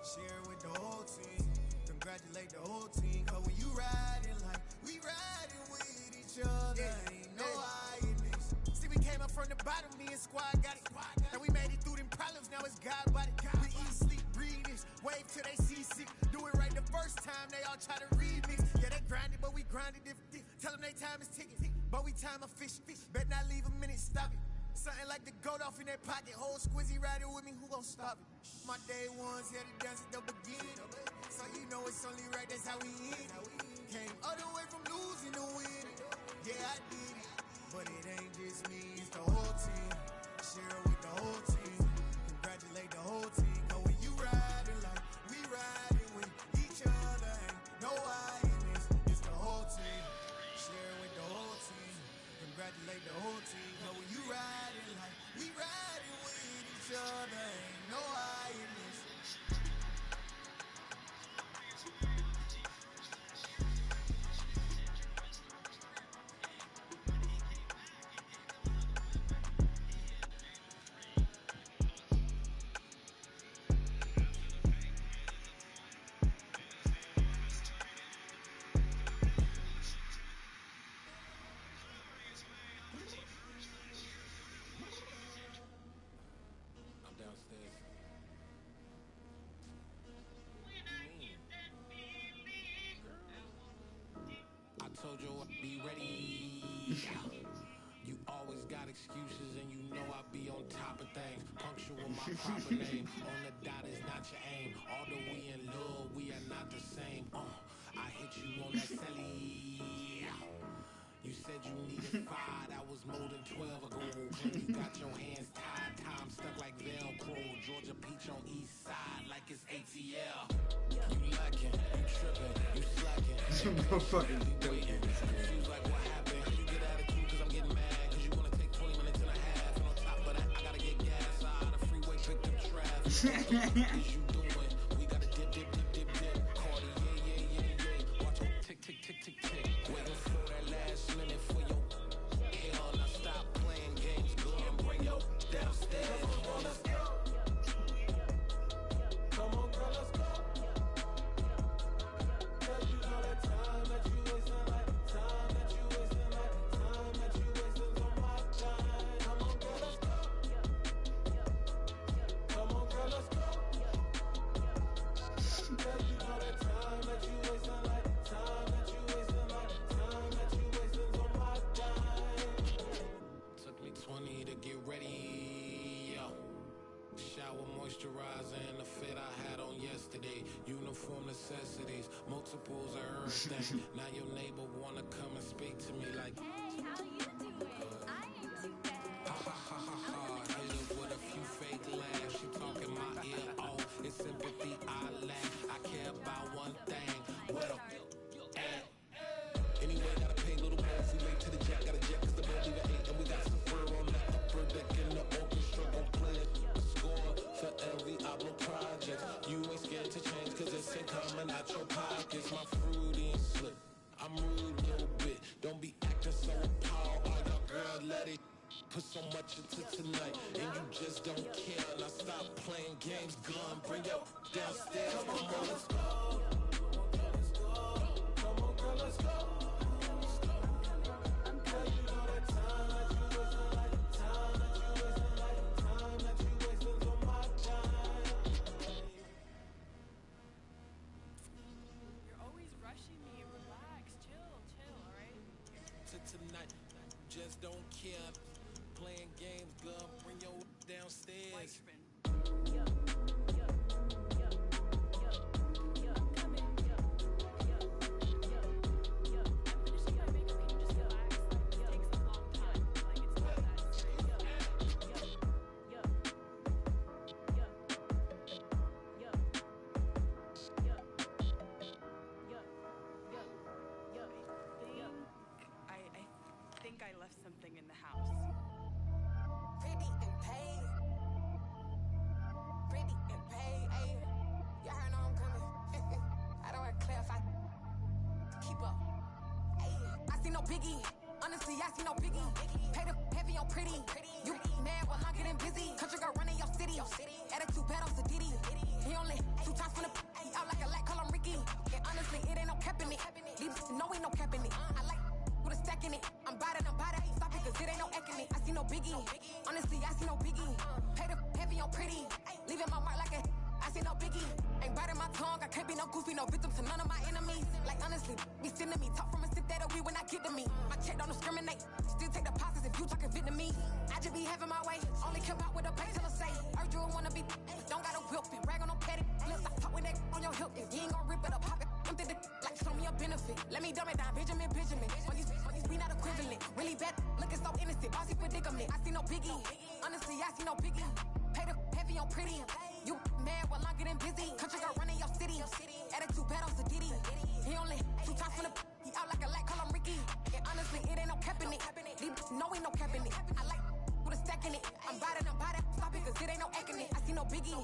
Share it with the whole team. Congratulate the whole team. Cause when you riding like we riding with each other, ain't no I in this. See, we came up from the bottom, me and squad got it. And we made it through them problems, now it's God body. We eat, sleep, breathe this. Wave till they see sick. Do it right the first time, they all try to remix. Yeah, they grinded, but we grinded different. Tell them they time is ticking, but we time a fish. Bet not leave a minute, stop it. Something like the goat off in their pocket. Whole squizzy riding with me, who gon' stop it? My day ones here to dance at the beginning. So you know it's only right, that's how we end it. Came all the way from losing to winning. Yeah, I did it. But it ain't just me, it's the whole team. Share it with the whole team. Congratulate the whole team. Cause when you riding like we riding with each other, ain't no I in this. It's the whole team. Share it with the whole team. Congratulate the whole team. Cause when you riding like we riding with each other, ain't no I in this. Told you I'd be ready. You always got excuses and you know I be on top of things. Punctual my proper name. On the dot is not your aim. Although we in love, we are not the same. I hit you on that celly. You said you needed 5, that was more than 12 ago. When you got your hands tied, time stuck like Velcro. Georgia Peach on east side like it's ATL. You lacking, you tripping, you slacking. No fucking waiting. Confused like what happened. You get attitude cause I'm getting mad. Cause you wanna take 20 minutes and a half. And on top of that, I gotta get gas out of freeway, pick up traffic. What is you doing? We gotta dip, dip, dip, dip, dip. Cardi, yeah. Watch your tick, tick, tick, tick, tick. Waiting for that last minute for your hell. Now stop playing games, girl, and bring your shower moisturizer and the fit I had on yesterday. Uniform necessities, multiples of everything. Now your neighbor wanna come and speak to me like, hey, how you doing? I ain't too bad. Ha ha ha ha ha. I live with a few fake laughs. She talking my ear off. It's sympathy I lack. I care about one thing. What a anyway, gotta pay a little more. We late to the jack, got a jet cause the bed leave at 8. And we got some fur on the upper deck in the orchestra. Gon' play a score for every album project. You ain't scared to change cause it's ain't coming out your pockets. My fruity and slick, I'm rude a little bit. Don't be acting so appalled. Oh, your girl, let it put so much into tonight. And you just don't care. Now stop playing games, gun. Bring your downstairs. Come on, let's go. Come on, girl, let's go. Tonight, just don't care. Playing games, girl. Bring your downstairs. I left something in the house. Pretty and paid. Pretty and paid. Ayy. Y'all heard I'm coming. I don't want to clarify. Keep up. Ayy. I see no biggie. Honestly, I see no biggie. Pay the heavy on pretty. You mad while I'm getting busy. Country girl running your city. Attitude bad on Diddy. He only 2 times from the out like a light, call him Ricky. And honestly, it ain't no cap in it. Leave no ain't no cap in it. I like with a stack in it. I'm bad. Stop it, cause it ain't no eking it. I see no biggie. Honestly, I see no biggie. Pay the heavy on pretty. Leaving my mark like a. I see no biggie. Ain't biting my tongue. I can't be no goofy, no victim to none of my enemies. Like honestly, be sending me talk from a sip that'll be when I get to me. My check don't discriminate. Still take deposits if you talking Vietnamese. I just be having my way. Only come out with a pay till I say. Urge you wanna be. Don't got a whip and rag on no petty. Lips, I talk with that on your hip. If you ain't gon' rip it up, pop it. I'm the like show me a benefit. Let me dumb it down, Benjamin. We not equivalent. Really bad, looking so innocent. Bossy predicament. I see no biggie. Honestly, I see no biggie. Pay the heavy on pretty. You mad while I'm getting busy. Country girl running your city. Attitude bad on Diddy. He only 2 times from the he out like a light, call him Ricky. And honestly, it ain't no cap in it. No ain't no cap in it. I like with a stack in it. I'm biting. Stop it, cause it ain't no acting it. I see no biggie.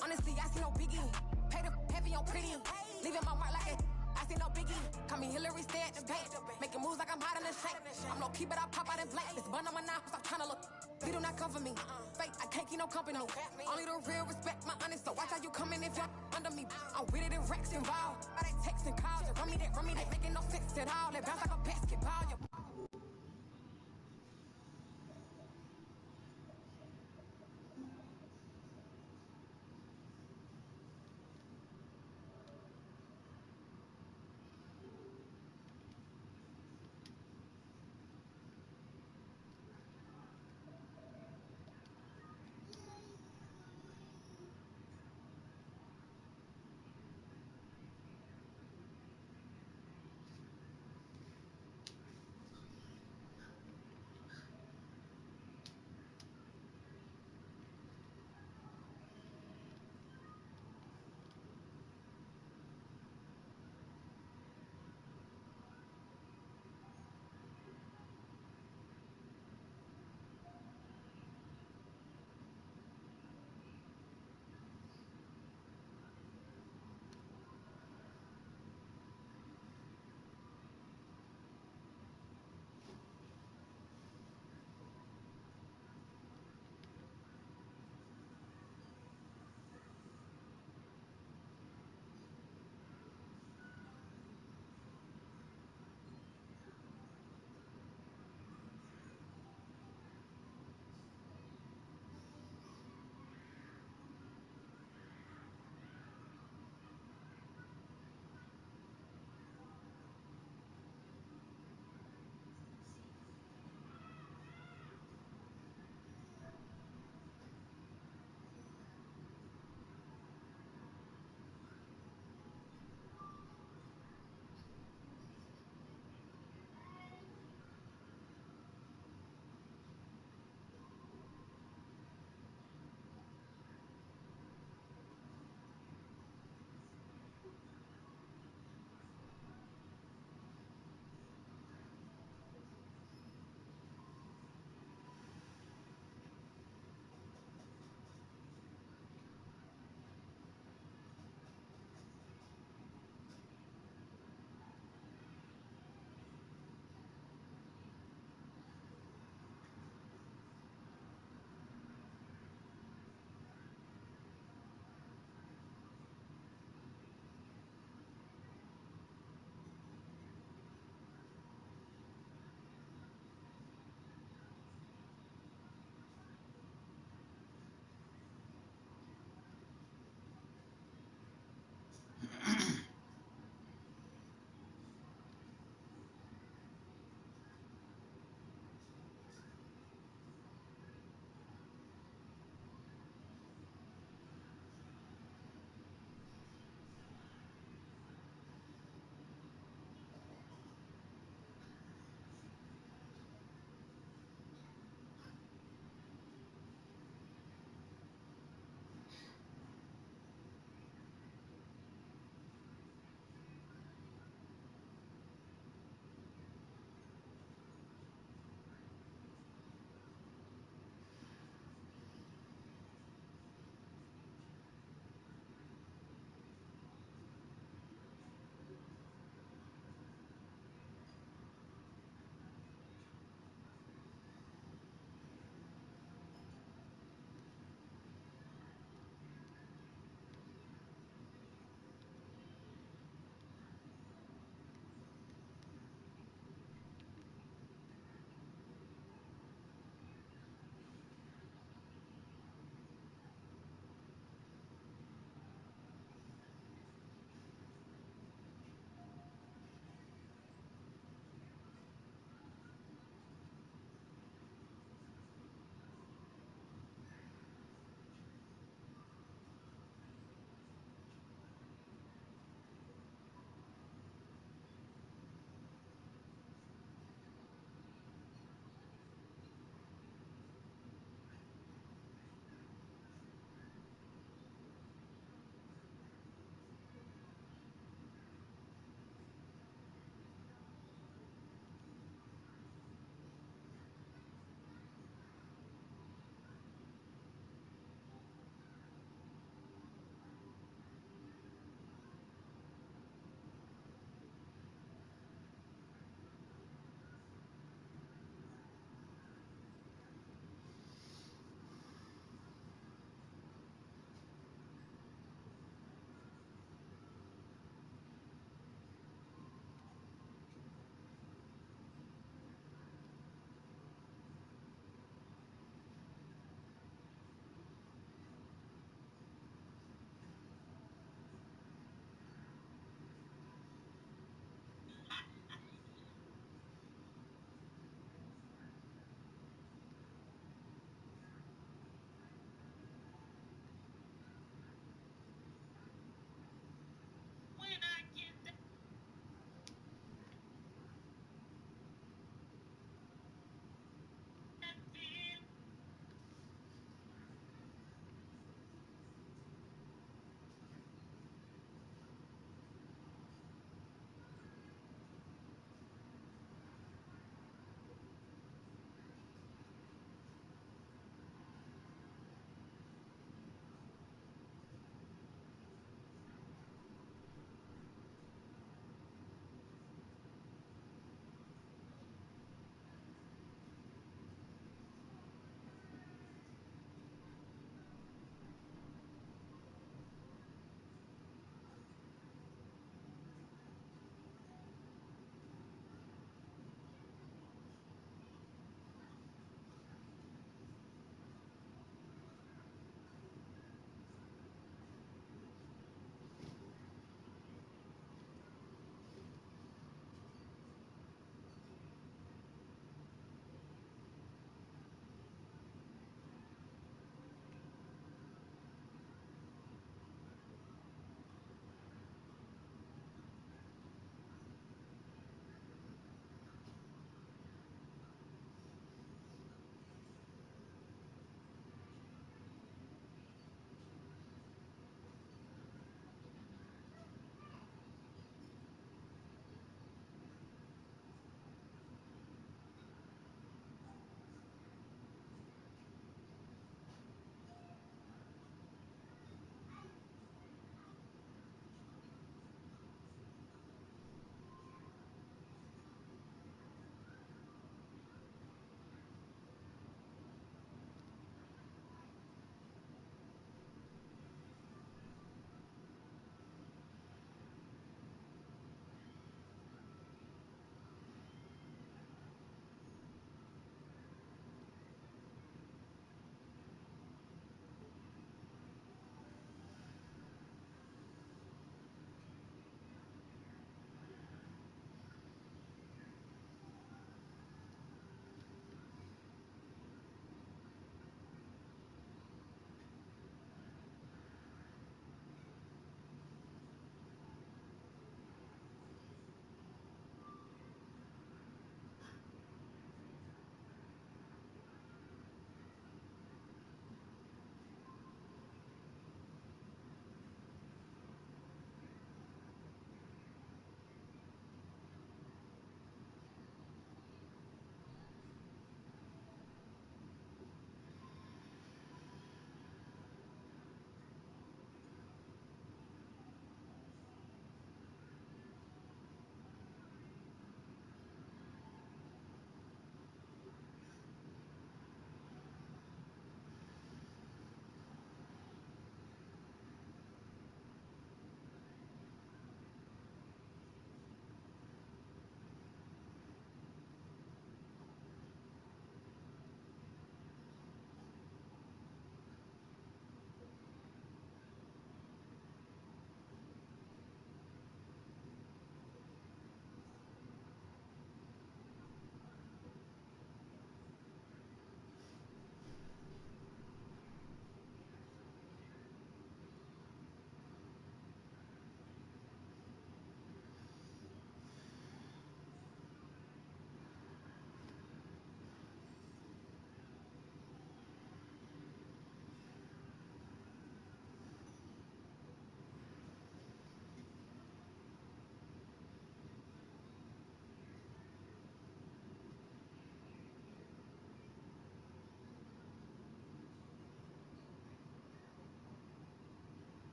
Honestly, I see no biggie. Pay the heavy on pretty. Leaving my mark like a. I see no biggie. Call me Hillary, stay at the bank. Making moves like I'm hiding in shape. I'm low key, but I pop out in blank. This bun on my knife, stop trying to look. They do not come for me. Fake, I can't keep no company. Only the real respect my honest. So watch how you coming if you're under me. I'm with it and Rex involved. All that text and calls. Run me that. Making no sense at all. They bounce like a basketball.